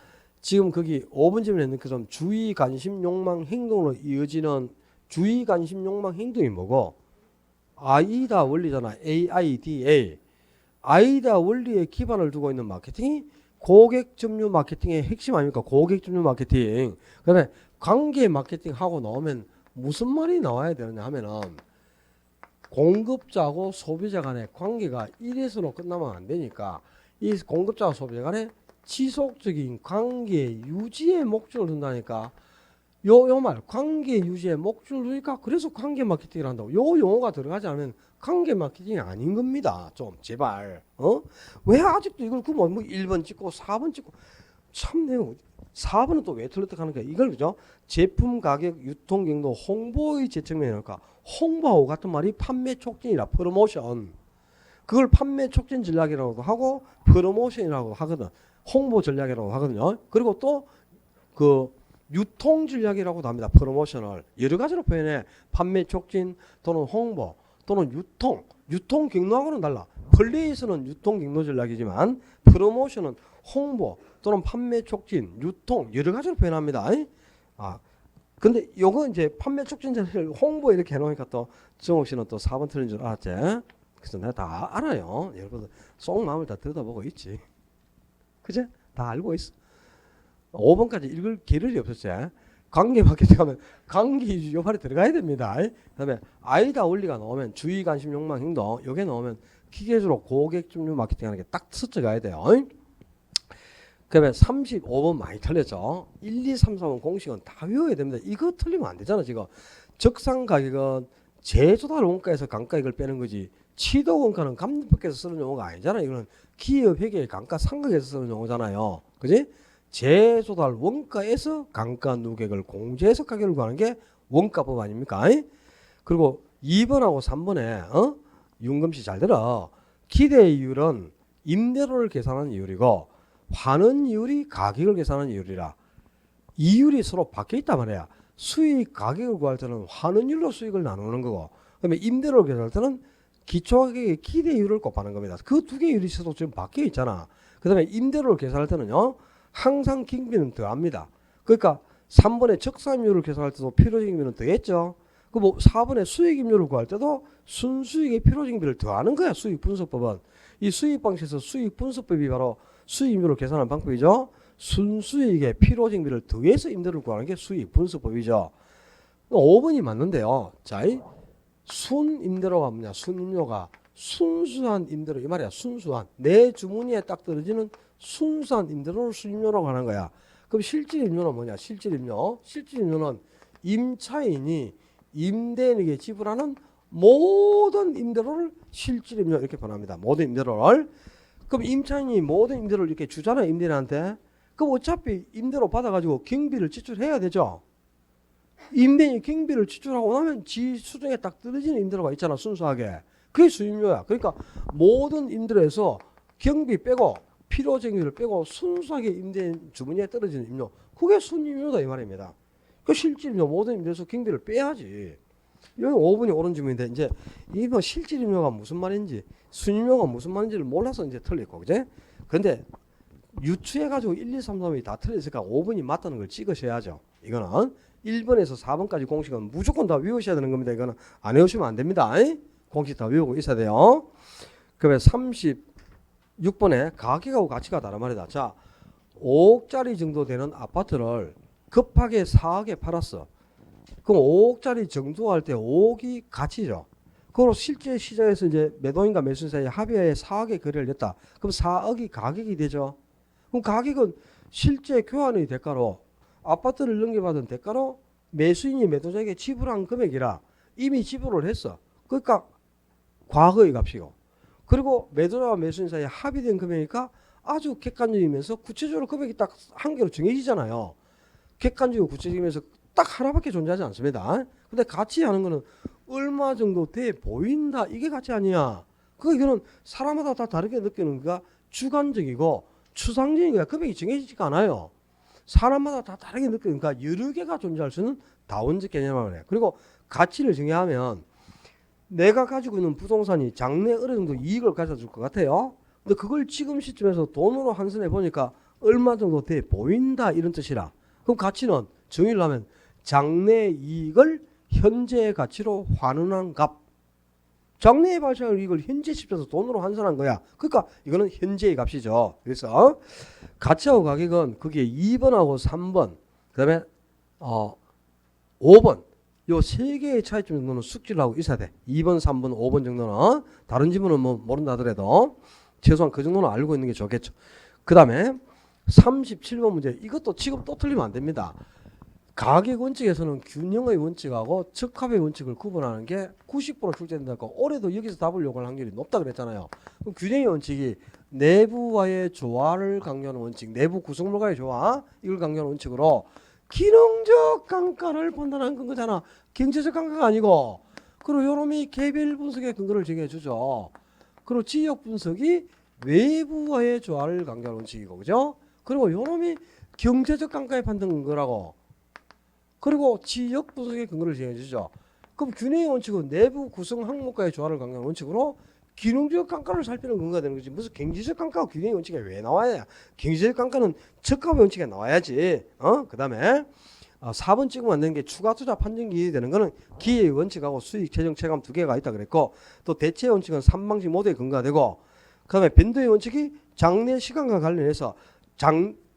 지금 거기 5번 질문에 있는 것처럼 주의, 관심, 욕망, 행동으로 이어지는 주의, 관심, 욕망, 행동이 뭐고? 아이다 원리잖아. AIDA. 아이다 원리에 기반을 두고 있는 마케팅이 고객 점유 마케팅의 핵심 아닙니까? 고객 점유 마케팅. 그 다음에 관계 마케팅 하고 나오면 무슨 말이 나와야 되느냐 하면은 공급자하고 소비자 간의 관계가 1에서로 끝나면 안 되니까 이 공급자와 소비자 간의 지속적인 관계 유지의 목적을 둔다니까. 요 말 관계 유지의 목적을 두니까 그래서 관계 마케팅을 한다고. 요 용어가 들어가지 않으면 관계 마케팅이 아닌 겁니다. 좀 제발. 왜 아직도 이걸 뭐 1번 찍고 4번 찍고 참 내용 4번은 또 왜 틀렸다 하는 거야. 이걸 그죠? 제품 가격 유통 경로 홍보의 제청면이니까 홍보하고 같은 말이 판매 촉진이라 프로모션. 그걸 판매 촉진 전략이라고도 하고 프로모션이라고 하거든. 홍보 전략이라고 하거든요. 그리고 또 그 유통 전략이라고도 합니다. 프로모션을 여러 가지로 표현해. 판매 촉진 또는 홍보 또는 유통 경로하고는 달라. 플레이에서는 유통 경로 전략이지만 프로모션은 홍보 또는 판매 촉진, 유통 여러 가지로 표현합니다. 근데 요거 이제 판매 촉진 전략을 홍보 이렇게 해놓으니까 또 정옥 씨는 또 4번 틀린 줄 알았지? 그래서 내가 다 알아요. 여러분 속 마음을 다 들여다보고 있지. 그제? 다 알고 있어. 5번까지 읽을 겨를이 없었지. 관계 마케팅 하면 관계 유지 요 말이 들어가야 됩니다. 그다음에 아이다 원리가 나오면 주의, 관심, 욕망, 행동 요게 나오면 기계적으로 고객 점유 마케팅 하는 게 딱 스쳐가야 돼요. 그다음에 35번 많이 틀렸죠. 1, 2, 3, 4번 공식은 다 외워야 됩니다. 이거 틀리면 안 되잖아. 지금 적상 가격은 제조달 원가에서 감가액을 빼는 거지. 취득 원가는 감독법에서 쓰는 용어가 아니잖아요. 이거는 기업 회계 감가 상각에서 쓰는 용어잖아요. 그지? 제조달 원가에서 감가 누계액을 공제해서 가격을 구하는 게 원가법 아닙니까? 그리고 2번하고 3번에 윤금씨 잘 들어. 기대 이율은 임대료를 계산하는 이율이고 환원 이율이 가격을 계산하는 이율이라. 이율이 서로 바뀌어 있단 말이야. 수익 가격을 구할 때는 환원율로 수익을 나누는 거고, 그다음에 임대료를 계산할 때는 기초가격의 기대 이율을 곱하는 겁니다. 그 두 개의 이율이 서로 지금 바뀌어 있잖아. 그다음에 임대료를 계산할 때는요, 항상 경비는 더합니다. 그러니까 3번에 적산율을 계산할 때도 필요적임비는 더했죠. 그 뭐 4번에 수익임률을 구할 때도 순수익의 필요적임비를 더하는 거야. 수익분석법은. 이 수익 방식에서 수익분석법이 바로 수익임률을 계산하는 방법이죠. 순수익의 필요적임비를 더해서 임대료를 구하는 게 수익분석법이죠. 5번이 맞는데요. 자, 이 순임대료가 뭐냐? 순임료가 순수한 임대료 이 말이야. 순수한 내 주머니에 딱 떨어지는 순수한 임대료를 순임료라고 하는 거야. 그럼 실질임료는 뭐냐? 실질임료는 임차인이 임대인에게 지불하는 모든 임대료를 실질임료 이렇게 표현합니다. 모든 임대료를. 그럼 임차인이 모든 임대료를 이렇게 주잖아요. 임대인한테. 그럼 어차피 임대료 받아가지고 경비를 지출해야 되죠. 임대인이 경비를 지출하고 나면 지 수준에 딱 떨어지는 임대료가 있잖아. 순수하게. 그게 수임료야. 그러니까 모든 임대료에서 경비 빼고 필요적임비를 빼고 순수하게 임대인 주머니에 떨어지는 임료. 그게 순임료다 이 말입니다. 그 실질임료 모든 임대에서 경비를 빼야지. 여기 5번이 옳은 질문인데 이제 이번 실질임료가 무슨 말인지 순임료가 무슨 말인지를 몰라서 이제 틀렸고, 그제? 근데 유추해가지고 1, 2, 3, 4번이 다 틀렸으니까 5번이 맞다는 걸 찍으셔야죠. 이거는 1번에서 4번까지 공식은 무조건 다 외우셔야 되는 겁니다. 이거는 안 외우시면 안 됩니다. 공식 다 외우고 있어야 돼요. 그다음에 36번에 가격하고 가치가 다른 말이다. 자, 5억짜리 정도 되는 아파트를 급하게 4억에 팔았어. 그럼 5억짜리 정도 할 때 5억이 가치죠. 그리고 실제 시장에서 이제 매도인과 매수인 사이에 합의하에 4억에 거래를 했다. 그럼 4억이 가격이 되죠. 그럼 가격은 실제 교환의 대가로 아파트를 넘겨받은 대가로 매수인이 매도자에게 지불한 금액이라 이미 지불을 했어. 그러니까 과거의 값이고, 그리고 매도자와 매수인 사이에 합의된 금액이니까 아주 객관적이면서 구체적으로 금액이 딱 한 개로 정해지잖아요. 객관적이고 구체적이면서 딱 하나밖에 존재하지 않습니다. 근데 가치하는 거는 얼마 정도 돼 보인다, 이게 가치 아니야. 이거는 사람마다 다 다르게 느끼는 거가 주관적이고 추상적인 거야. 금액이 정해지지가 않아요. 사람마다 다 다르게 느끼니까 여러 개가 존재할 수 있는 다원적 개념이에요. 그리고 가치를 정의하면 내가 가지고 있는 부동산이 장래 어느 정도 이익을 가져줄 것 같아요. 근데 그걸 지금 시점에서 돈으로 환산해 보니까 얼마 정도 돼 보인다, 이런 뜻이라. 그럼 가치는 정의를 하면 장래 이익을 현재 가치로 환원한 값. 장래에 발생할 이익을 현재 시점에서 돈으로 환산한 거야. 그러니까 이거는 현재의 값이죠. 그래서 가치하고 가격은 그게 2번하고 3번, 그다음에 5번 요 세 개의 차이점 정도는 숙지를 하고 있어야 돼. 2번, 3번, 5번 정도는. 다른 지문은 뭐 모른다 하더라도 최소한 그 정도는 알고 있는 게 좋겠죠. 그다음에 37번 문제, 이것도 지금 또 틀리면 안 됩니다. 가격 원칙에서는 균형의 원칙하고 적합의 원칙을 구분하는 게 90% 출제된다고. 올해도 여기서 답을 요구할 확률이 높다 그랬잖아요. 그럼 균형의 원칙이 내부와의 조화를 강조하는 원칙, 내부 구성물과의 조화, 이걸 강조하는 원칙으로 기능적 강가를 판단하는 거잖아. 경제적 강가가 아니고. 그리고 요놈이 개별 분석의 근거를 제기해 주죠. 그리고 지역 분석이 외부와의 조화를 강조하는 원칙이고, 그죠? 그리고 요놈이 경제적 강가의 판단 근거라고. 그리고 지역 분석의 근거를 제시해 주죠. 그럼 균형의 원칙은 내부 구성 항목과의 조화를 강조하는 원칙으로 기능적 강가를 살피는 근거가 되는 거지. 무슨 경제적 강가가 균형의 원칙에 왜 나와야? 경제적 강가는 적합의 원칙에 나와야지. 그 다음에 4번 찍으면 안 되는 게 추가 투자 판정 기준이 되는 거는 기회의 원칙하고 수익 재정 체감 두 개가 있다 그랬고, 또 대체의 원칙은 3방식 모두의 근거가 되고, 그 다음에 밴드의 원칙이 장래 시간과 관련해서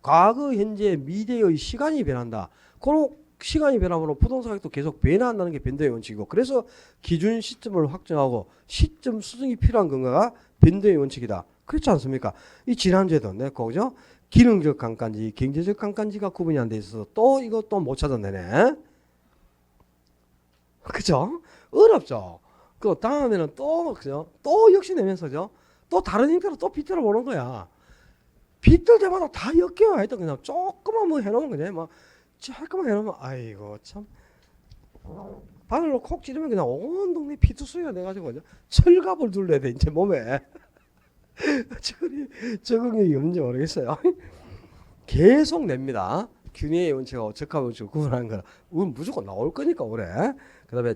과거, 현재, 미래의 시간이 변한다. 그런 시간이 변함으로 부동산 가격도 계속 변화한다는 게 밴드의 원칙이고, 그래서 기준 시점을 확정하고 시점 수정이 필요한 근거가 밴드의 원칙이다. 그렇지 않습니까? 이 지난주에도 냈고, 그죠? 기능적 강가인지 경제적 강가인지가 구분이 안 돼 있어서 또 이것도 못 찾아내네. 그죠? 어렵죠? 그 다음에는 또, 그죠? 또 역시 내면서죠? 또 다른 형태로 또 빗들어 보는 거야. 빗들 때마다 다 엮여야 했던 그냥 조금만 뭐 해놓으면 그냥 막 조금만 해놓으면 아이고 참 바늘로 콕 찌르면 그냥 온 동네 피투성이가 돼가지고 그냥 철갑을 둘러야 돼 이제 몸에. 적응력이 없는지 모르겠어요. 계속 냅니다. 균형의 원칙하고 적합의 원칙을 구분하는 거는 무조건 나올 거니까 올해. 그다음에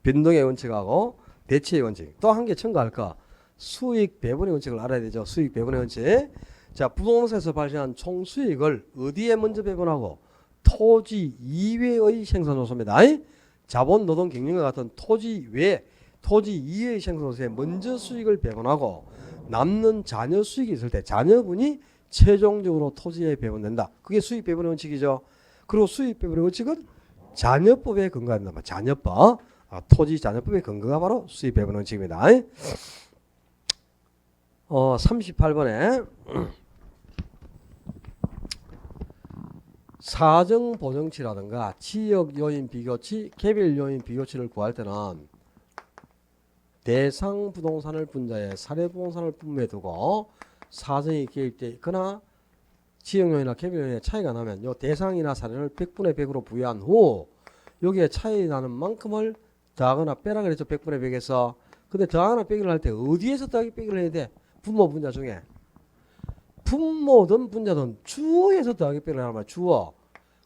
변동의 원칙하고 대치의 원칙. 또 한 개 첨가할 거. 수익 배분의 원칙을 알아야 되죠. 수익 배분의 원칙. 자, 부동산에서 발생한 총 수익을 어디에 먼저 배분하고 토지 이외의 생산 요소입니다. 자본, 노동, 경영과 같은 토지 이외의 생산 요소에 먼저 수익을 배분하고 남는 잔여 수익이 있을 때 잔여분이 최종적으로 토지에 배분된다. 그게 수익 배분의 원칙이죠. 그리고 수익 배분의 원칙은 잔여법에 근거한다. 잔여법. 토지 잔여법의 근거가 바로 수익 배분의 원칙입니다. 38번에 사정 보정치라든가 지역 요인 비교치, 개별 요인 비교치를 구할 때는 대상 부동산을 분자해 사례 부동산을 분모해 두고 사정이 개입돼 있거나 지역 요인이나 개별 요인에 차이가 나면 요 대상이나 사례를 100분의 100으로 부여한 후 여기에 차이 나는 만큼을 더하거나 빼라 그랬죠. 100분의 100에서. 근데 더하거나 빼기를 할 때 어디에서 더하기 빼기를 해야 돼? 분모 분자 중에. 분모든 분자든 주어에서 더하기 빼기를 하는 말이야. 주어.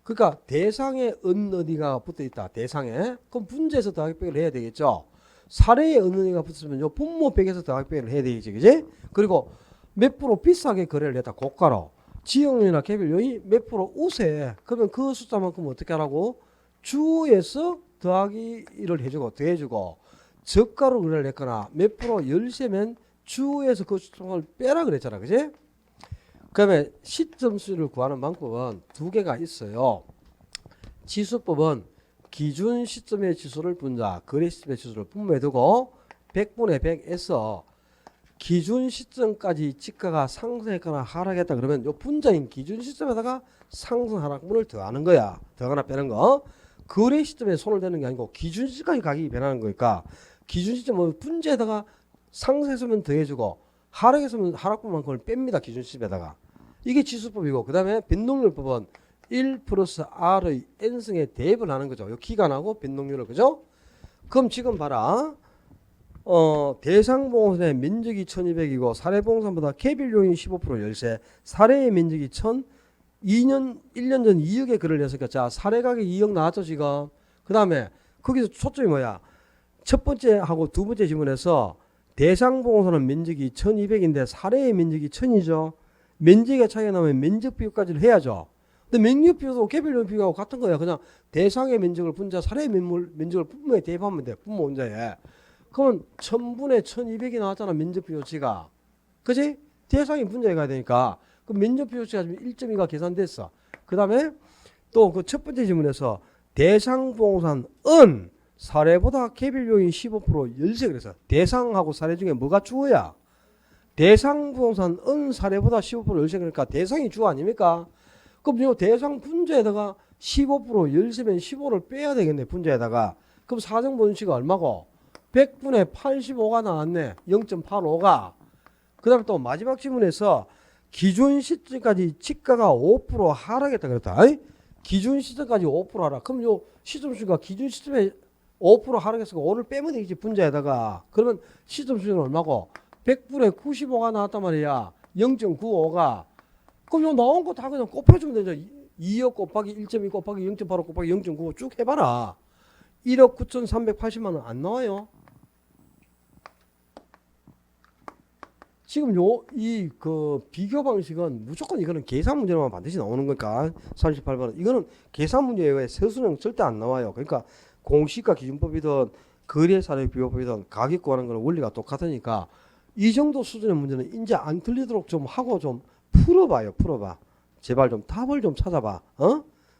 그러니까 대상에 어디가 붙어 있다. 대상에. 그럼 분자에서 더하기 빼기를 해야 되겠죠. 사례에 어디가 붙으면 요 분모 100에서 더하기 빼기를 해야 되겠지. 그지? 그리고 몇 프로 비싸게 거래를 했다. 고가로. 지역요인이나 개별 요인이 몇 프로 우세. 그러면 그 숫자만큼 어떻게 하라고? 주에서 더하기를 해주고 더해주고 저가로 거래를 했거나 몇 프로 열세면 주에서 그 숫자를 빼라 그랬잖아. 그지? 그다음에 시점수를 구하는 방법은 두 개가 있어요. 지수법은 기준 시점의 지수를 분자, 거래 시점의 지수를 분모해 두고 100분의 100에서 기준 시점까지 지가가 상승했거나 하락했다 그러면 요 분자인 기준 시점에다가 상승 하락분을 더하는 거야. 더하거나 빼는 거. 거래 시점에 손을 대는 게 아니고 기준 시점까지 가격이 변하는 거니까 기준 시점 분자에다가 상승했으면 더해주고 하락했으면 하락분만큼을 뺍니다. 기준 시점에다가. 이게 지수법이고 그다음에 변동률법은 1 플러스 R의 N승에 대입을 하는 거죠. 요 기간하고 변동률을. 그죠? 그럼 지금 봐라. 대상 부동산의 면적이 1200이고 사례 부동산보다 개별 요인 15% 열세, 사례의 면적이 1년 전 2억에 글을 냈으니까 자, 사례 가격 2억 나왔죠, 지금. 그다음에 거기서 초점이 뭐야? 첫 번째 하고 두 번째 지문에서 대상 부동산은 면적이 1200인데 사례의 면적이 1000이죠. 면적의 차이가 나면 면적 비교까지를 해야죠. 근데 면적 비교도 개별 요인 비교하고 같은 거야. 그냥 대상의 면적을 분자, 사례의 면적을 분모에 대입하면 돼. 분모 원자에. 그러면 1000분의 1200이 나왔잖아. 면적 비교치가. 그치? 대상이 분자에 가야 되니까. 그럼 면적 비교치가 1.2가 계산됐어. 그 다음에 또 그 첫 번째 질문에서 대상 부동산은 사례보다 개별 요인 15% 열세 그래서 대상하고 사례 중에 뭐가 주어야? 대상 부동산은 사례보다 15% 열세 그러니까 대상이 주어 아닙니까? 그럼 이 대상 분자에다가 15% 열세면 15를 빼야 되겠네. 분자에다가. 그럼 사정 분식이 얼마고? 100분의 85가 나왔네. 0.85가. 그 다음에 또 마지막 질문에서 기준 시점까지 지가가 5% 하락했다 그랬다. 기준 시점까지 5% 하락. 그럼 요 시점수가 기준 시점에 5% 하락했으니까 5를 빼면 되겠지. 분자에다가. 그러면 시점수는 얼마고? 100분의 95가 나왔단 말이야. 0.95가. 그럼 요 나온 거 다 그냥 곱해주면 되죠. 2억 곱하기 1.2 곱하기 0.85 곱하기 0.95 쭉 해봐라. 1억 9,380만 원 안 나와요. 지금 그 비교 방식은 무조건 이거는 계산 문제로만 반드시 나오는 거니까 38번은 이거는 계산 문제에 세수는 절대 안 나와요. 그러니까 공시가 기준법이든 거래 사례 비교법이든 가격 구하는 거는 원리가 똑같으니까 이 정도 수준의 문제는 이제 안 틀리도록 좀 하고 좀 풀어봐요. 풀어봐. 제발 좀 답을 좀 찾아봐.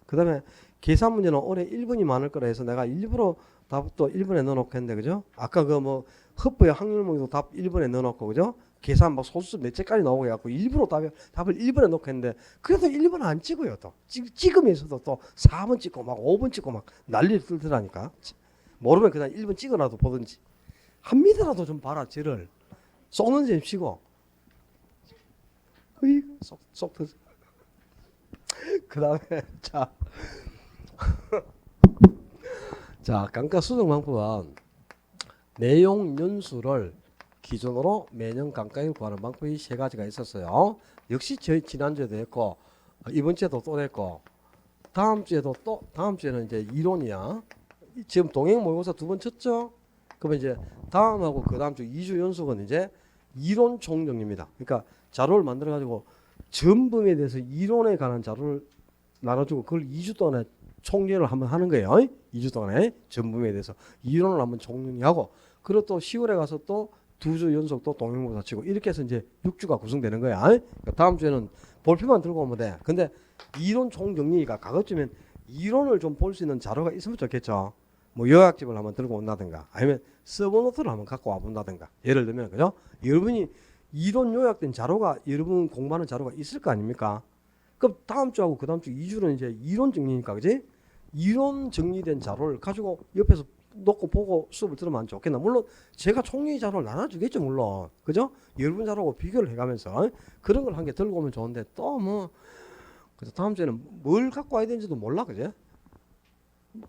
그 다음에 계산 문제는 올해 1번이 많을 거라 해서 내가 일부러 답도 1번에 넣어놓고 했는데, 그죠? 아까 그 뭐 헛부의 확률목도 답 1번에 넣어놓고, 그죠? 계산 막 소수 몇째까지 나오고 해갖고 일부러 답을 1번에 넣고 했는데 그래도 1번 안 찍어요. 또 찍으면서도 또 4번 찍고 막 5번 찍고 막 난리를 떨더라니까. 모르면 그냥 1번 찍어놔도 보든지 한 미터라도 좀 봐라. 쟤를 쏘는 셈 치고 쏙 터져. 그 다음에 자 자, 감가 수정 방법은 내용 연수를 기준으로 매년 감가액을 구하는 방법이 세 가지가 있었어요. 역시 저희 지난주에도 했고 이번 주에도 또 했고 다음 주에도 또 다음 주에는 이제 이론이야. 지금 동행 모의고사 두 번 쳤죠? 그러면 이제 다음하고 그 다음 주 2주 연속은 이제 이론 총정리입니다. 그러니까 자료를 만들어 가지고 전범에 대해서 이론에 관한 자료를 나눠주고 그걸 2주 동안에 총리를 한번 하는 거예요. 2주 동안에 전범에 대해서 이론을 한번 총정리하고 그리고 또 10월에 가서 또 2주 연속 또 동행모사 치고 이렇게 해서 이제 6주가 구성되는 거야. 그러니까 다음 주에는 볼펜만 들고 오면 돼. 근데 이론 총정리가 가급적이면 이론을 좀 볼 수 있는 자료가 있으면 좋겠죠. 뭐 요약집을 한번 들고 온다든가 아니면 서브노트를 한번 갖고 와본다든가 예를 들면 그죠? 여러분이 이론 요약된 자료가 여러분 공부하는 자료가 있을 거 아닙니까? 그럼 다음 주하고 그 다음 주 2주는 이제 이론 정리니까 그지? 이론 정리된 자료를 가지고 옆에서 놓고 보고 수업을 들으면 안 좋겠나? 물론 제가 총리 자료를 나눠주겠죠 물론 그죠? 여러분 자료하고 비교를 해가면서 그런 걸 한 개 들고 오면 좋은데 또 뭐 그래서 다음 주에는 뭘 갖고 와야 되는지도 몰라 그지?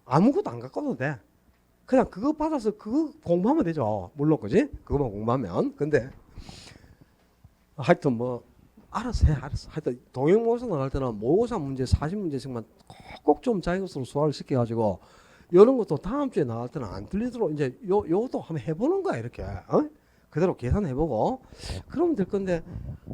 아무것도 안 갖고 와도 돼. 그냥 그거 받아서 그거 공부하면 되죠. 물론 그지? 그거만 공부하면. 근데 하여튼 뭐 알아서 해. 알았어. 하여튼 동영모의고사 나갈 때는 모의고사 문제 40문제씩만 꼭 좀 자기 것으로 소화를 시켜가지고 이런 것도 다음 주에 나갈 때는 안 틀리도록 이제 요것도 한번 해보는 거야 이렇게. 그대로 계산해보고 그러면 될 건데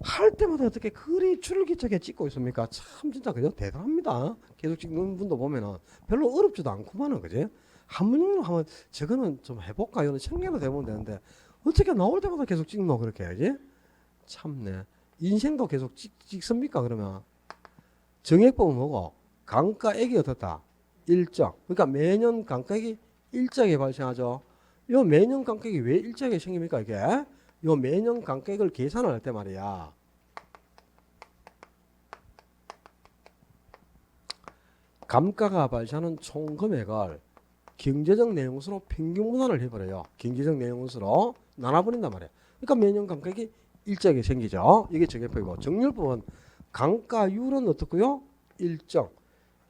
할 때마다 어떻게 그리 줄기차게 찍고 있습니까? 참 진짜 그죠? 대단합니다. 계속 찍는 분도 보면은 별로 어렵지도 않구만은 그지? 한 번 정도 하면 저거는 좀 해볼까 이런 생각도 해보면 되는데 어떻게 나올 때마다 계속 찍노 그렇게 해야지? 참네. 인생도 계속 찍습니까 그러면? 정액법은 뭐고? 감가액이 어떻다? 일정. 그러니까 매년 감가액이 일정하게 발생하죠. 요 매년 감가액이 왜 일정하게 생깁니까 이게? 요 매년 감가액을 계산을 할 때 말이야. 감가가 발생하는 총 금액을 경제적 내용수로 평균 분할을 해버려요. 경제적 내용수로 나눠버린단 말이에요. 그러니까 매년 감가액이 일정하게 생기죠. 이게 정액법이고 정률법은 감가율은 어떻고요? 일정.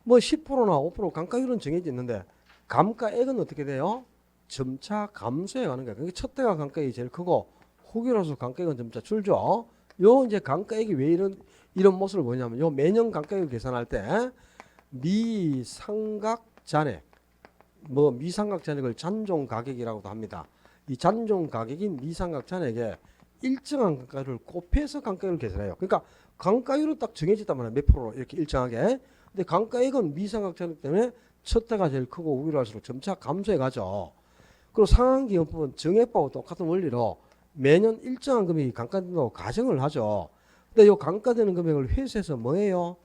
뭐 10%나 5% 감가율은 정해져 있는데 감가액은 어떻게 돼요? 점차 감소해 가는 거예요. 그러니까 첫 때가 감가액이 제일 크고 후기로서 감가액은 점차 줄죠. 요 이제 감가액이 왜 이런 모습을 보냐면 요 매년 감가액을 계산할 때 미상각 잔액 뭐 미상각 잔액을 잔존 가격이라고도 합니다. 이 잔존 가격인 미상각 잔액에 일정한 감가율을 곱해서 감가율을 계산해요. 그러니까 감가율은 딱 정해졌단 말이에요. 몇 프로 이렇게 일정하게. 근데 감가액은 미상각 잔액 때문에 첫 때가 제일 크고 우위로 할수록 점차 감소해 가죠. 그리고 상한기업법은 정액법과 똑같은 원리로 매년 일정한 금액이 감가된다고 가정을 하죠. 근데 이 감가되는 금액을 회수해서 뭐예요?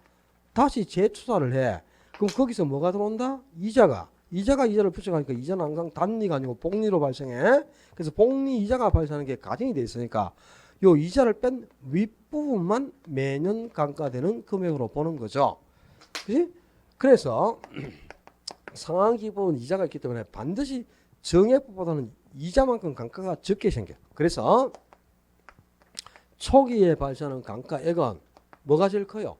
다시 재투자를 해. 그럼 거기서 뭐가 들어온다? 이자가 이자를 붙여가니까 이자는 항상 단리가 아니고 복리로 발생해. 그래서 복리 이자가 발생하는 게 가정이 돼 있으니까 요 이자를 뺀 윗부분만 매년 감가되는 금액으로 보는 거죠. 그지? 그래서 상한기법은 이자가 있기 때문에 반드시 정액법보다는 이자만큼 감가가 적게 생겨요. 그래서 초기에 발생하는 감가액은 뭐가 제일 커요?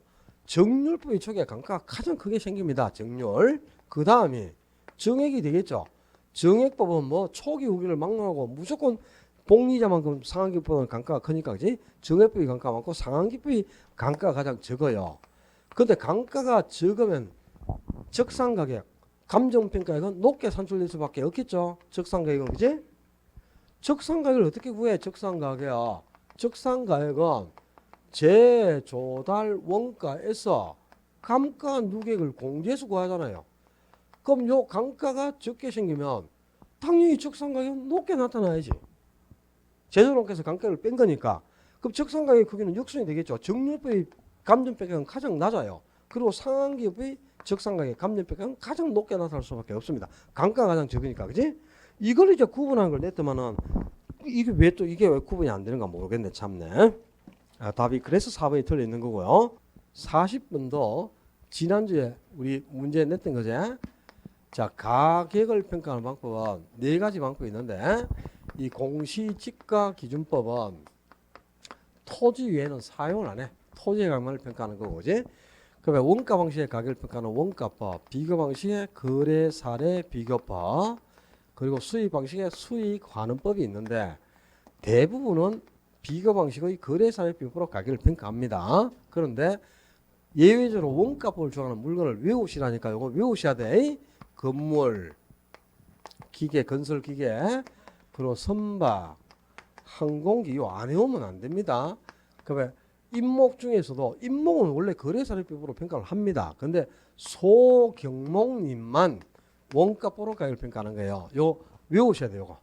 정률법이 초기에 감가가 가장 크게 생깁니다. 정률. 그 다음이 정액이 되겠죠. 정액법은 뭐 초기 후기를 막론하고 무조건 복리자만큼 상한기법보다는 감가가 크니까 그지? 정액법이 감가가 많고 상한기법이 감가가 가장 적어요. 근데 감가가 적으면 적산가격, 감정평가액은 높게 산출될 수밖에 없겠죠. 적산가격은 그지? 적산가격을 어떻게 구해? 적산가격. 적산가격은 재조달 원가에서 감가 누계액을 공제해서 구하잖아요. 그럼 요 감가가 적게 생기면 당연히 적산가격은 높게 나타나야지. 재조달원가에서 감가를 뺀 거니까. 그럼 적산가격의 크기는 역순이 되겠죠. 정률법의 감정평가액은 가장 낮아요. 그리고 상한기업의 적산가격, 감정평가는 가장 높게 나타날 수밖에 없습니다. 감가가 가장 적으니까, 그지? 이걸 이제 구분하는 걸 냈더만은 이게 왜 구분이 안 되는가 모르겠네, 참네. 답이 그래서 4번이 틀려 있는 거고요. 40번도 지난주에 우리 문제 냈던 거지. 자, 가격을 평가하는 방법은 네 가지 방법이 있는데 이 공시지가기준법은 토지 외에는 사용을 안 해. 토지의 가격만을 평가하는 거고, 그지? 그러면 원가 방식의 가격평가는 원가법, 비교 방식의 거래 사례 비교법, 그리고 수익 방식의 수익 환원법이 있는데 대부분은 비교 방식의 거래 사례 비교법으로 가격을 평가합니다. 그런데 예외적으로 원가법을 적용하는 물건을 외우시라니까 이거 외우셔야 돼. 건물, 기계, 건설 기계, 그리고 선박, 항공기 요 안 외우면 안 됩니다. 그러면 임목 중에서도 임목은 원래 거래사례법으로 평가를 합니다. 근데 소경목님만 원가법으로 가격을 평가하는 거예요. 요 외우셔야 돼요. 요거.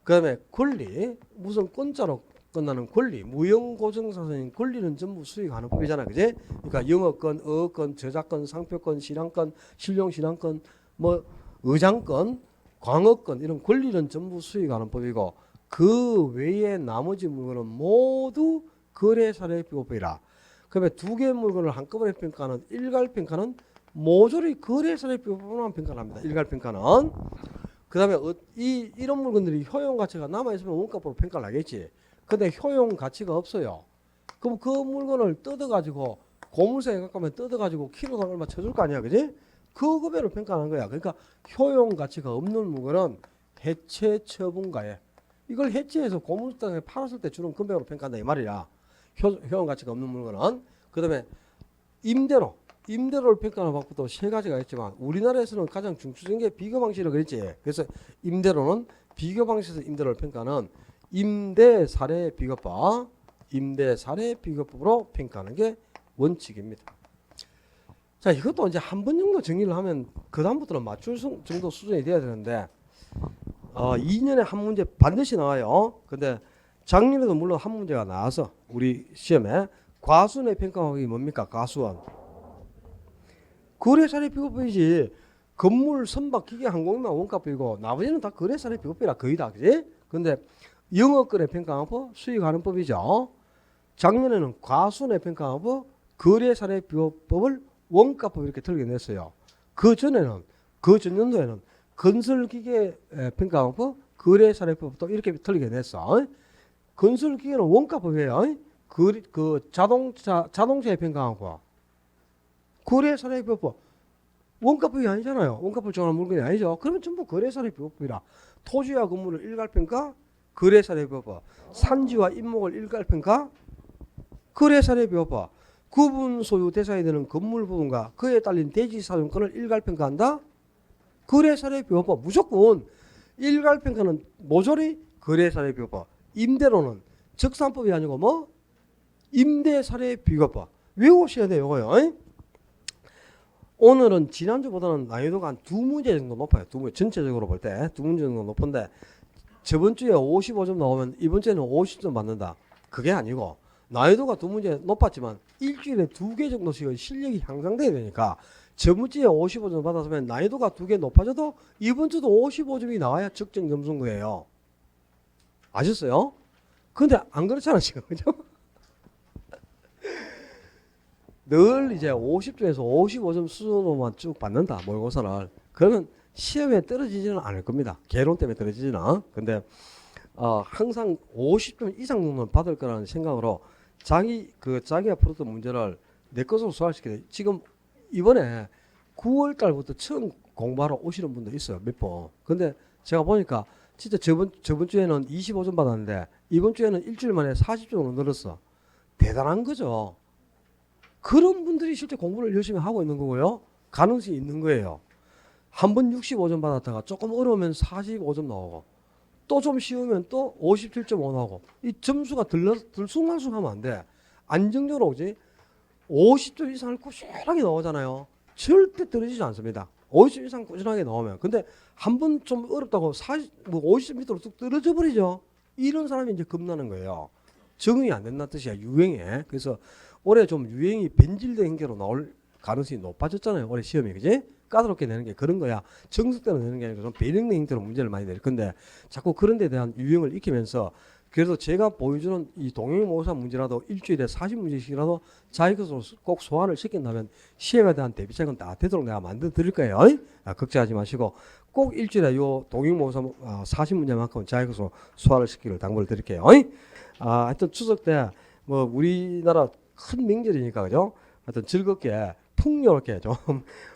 그다음에 권리, 무슨 건자로 끝나는 권리, 무형고정사선인 권리는 전부 수익하는 법이잖아, 그지? 그러니까 영업권, 어업권, 저작권, 상표권, 실황권, 실용실황권, 뭐 의장권, 광업권 이런 권리는 전부 수익하는 법이고 그 외에 나머지 물건은 모두 거래사례비교법이라. 그러면 두 개의 물건을 한꺼번에 평가하는 일괄평가는 모조리 거래사례비교법만 평가를 합니다. 일괄평가는. 그 다음에 이런 물건들이 효용가치가 남아있으면 원가법으로 평가를 하겠지. 근데 효용가치가 없어요. 그럼 그 물건을 뜯어가지고 고물상에 갖고 가면 뜯어가지고 키로당 얼마 쳐줄 거 아니야, 그지? 그 금액으로 평가하는 거야. 그러니까 효용가치가 없는 물건은 해체 처분가에 이걸 해체해서 고물상에 팔았을 때 주는 금액으로 평가한다 이 말이야. 효용가치가 없는 물건은. 그 다음에 임대로를 평가하는 방법도 세 가지가 있지만 우리나라에서는 가장 중추적인 게 비교 방식이라고 그랬지. 그래서 임대로는 비교 방식에서 임대로를 평가하는 임대사례비교법, 임대사례비교법으로 평가하는 게 원칙입니다. 자, 이것도 이제 한 번 정도 정리를 하면 그 다음부터는 맞출 정도 수준이 돼야 되는데 2년에 한 문제 반드시 나와요. 근데 작년에도 물론 한 문제가 나와서 우리 시험에 과수원의 평가학이 뭡니까? 과수원. 거래사례 비교법이지. 건물, 선박, 기계, 항공만 원가법이고 나머지는 다 거래사례 비교법이라 거의 다, 그지? 근데 영업거래 평가하고 수익하는 법이죠. 작년에는 과수원의 평가하고 거래사례 비교법을 원가법 이렇게 틀어냈어요. 그 전년도에는 건설기계 평가하고 거래사례법도 이렇게 틀리게 냈어. 건설기계는 원가법이에요. 그 자동차에 평가하고 거래사례비교법 원가법이 아니잖아요. 원가법 정하는 물건이 아니죠. 그러면 전부 거래사례비교법이라. 토지와 건물을 일괄평가 거래사례비교법, 산지와 임목을 일괄평가 거래사례비교법, 구분 소유 대상이 되는 건물 부분과 그에 딸린 대지 사용권을 일괄평가한다. 거래사례비교법 무조건 일괄평가는 모조리 거래사례비교법. 임대로는 적산법이 아니고 뭐 임대사례비교법 외우셔야 돼요. 이거요. 오늘은 지난주보다는 난이도가 한 두 문제 정도 높아요. 두 문제 전체적으로 볼 때 두 문제 정도 높은데 저번 주에 55점 나오면 이번 주에는 50점 받는다. 그게 아니고 난이도가 두 문제 높았지만 일주일에 두 개 정도씩 실력이 향상돼야 되니까 저번 주에 55점 받았으면 난이도가 두 개 높아져도 이번 주도 55점이 나와야 적정 점수인 거예요. 아셨어요? 근데 안 그렇잖아 지금, 그죠? 늘 이제 50점에서 55점 수준으로만 쭉 받는다 모의고사를. 그러면 시험에 떨어지지는 않을 겁니다. 개론 때문에 떨어지지는. 근데 항상 50점 이상 정도는 받을 거라는 생각으로 자기가 풀었던 문제를 내 것으로 소화시켜야 돼. 지금 이번에 9월 달부터 처음 공부하러 오시는 분도 있어요. 몇 번. 근데 제가 보니까 진짜 저번 주에는 25점 받았는데 이번 주에는 일주일 만에 40점으로 늘었어. 대단한 거죠. 그런 분들이 실제 공부를 열심히 하고 있는 거고요. 가능성이 있는 거예요. 한 번 65점 받았다가 조금 어려우면 45점 나오고 또 좀 쉬우면 또 57.5 나오고 이 점수가 들쑥날쑥하면 안 돼. 안정적으로 오지. 50점 이상을 꾸준하게 나오잖아요. 절대 떨어지지 않습니다. 50점 이상 꾸준하게 나오면. 근데 한 번 좀 어렵다고 50점 밑으로 뚝 떨어져 버리죠. 이런 사람이 이제 겁나는 거예요. 적응이 안 된다는 뜻이야. 유행에. 그래서 올해 좀 유행이 변질된 행태로 나올 가능성이 높아졌잖아요. 올해 시험이. 그지? 까다롭게 내는 게 그런 거야. 정석대로 내는 게 아니고 좀 배령된 행태로 문제를 많이 낼 건데 자꾸 그런 데 대한 유형을 익히면서 그래도 제가 보여주는 이 동행모의고사 문제라도 일주일에 40문제씩이라도 자기 것으로 꼭 소화를 시킨다면 시험에 대한 대비책은 다 되도록 내가 만들어 드릴 거예요. 걱정하지 마시고 꼭 일주일에 요 동행모의고사 40문제만큼은 자기 것으로 소화를 시키기를 당부를 드릴게요. 하여튼 추석 때 뭐 우리나라 큰 명절이니까 그죠? 하여튼 즐겁게 풍요롭게 좀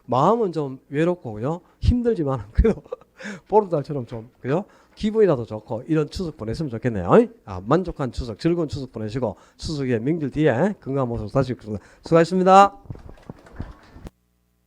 마음은 좀 외롭고요. 힘들지만 그래도 보름달처럼 좀 그죠? 기분이라도 좋고 이런 추석 보냈으면 좋겠네요. 만족한 추석, 즐거운 추석 보내시고 추석의 명절 뒤에 건강한 모습 다시 뵙겠습니다. 수고하셨습니다.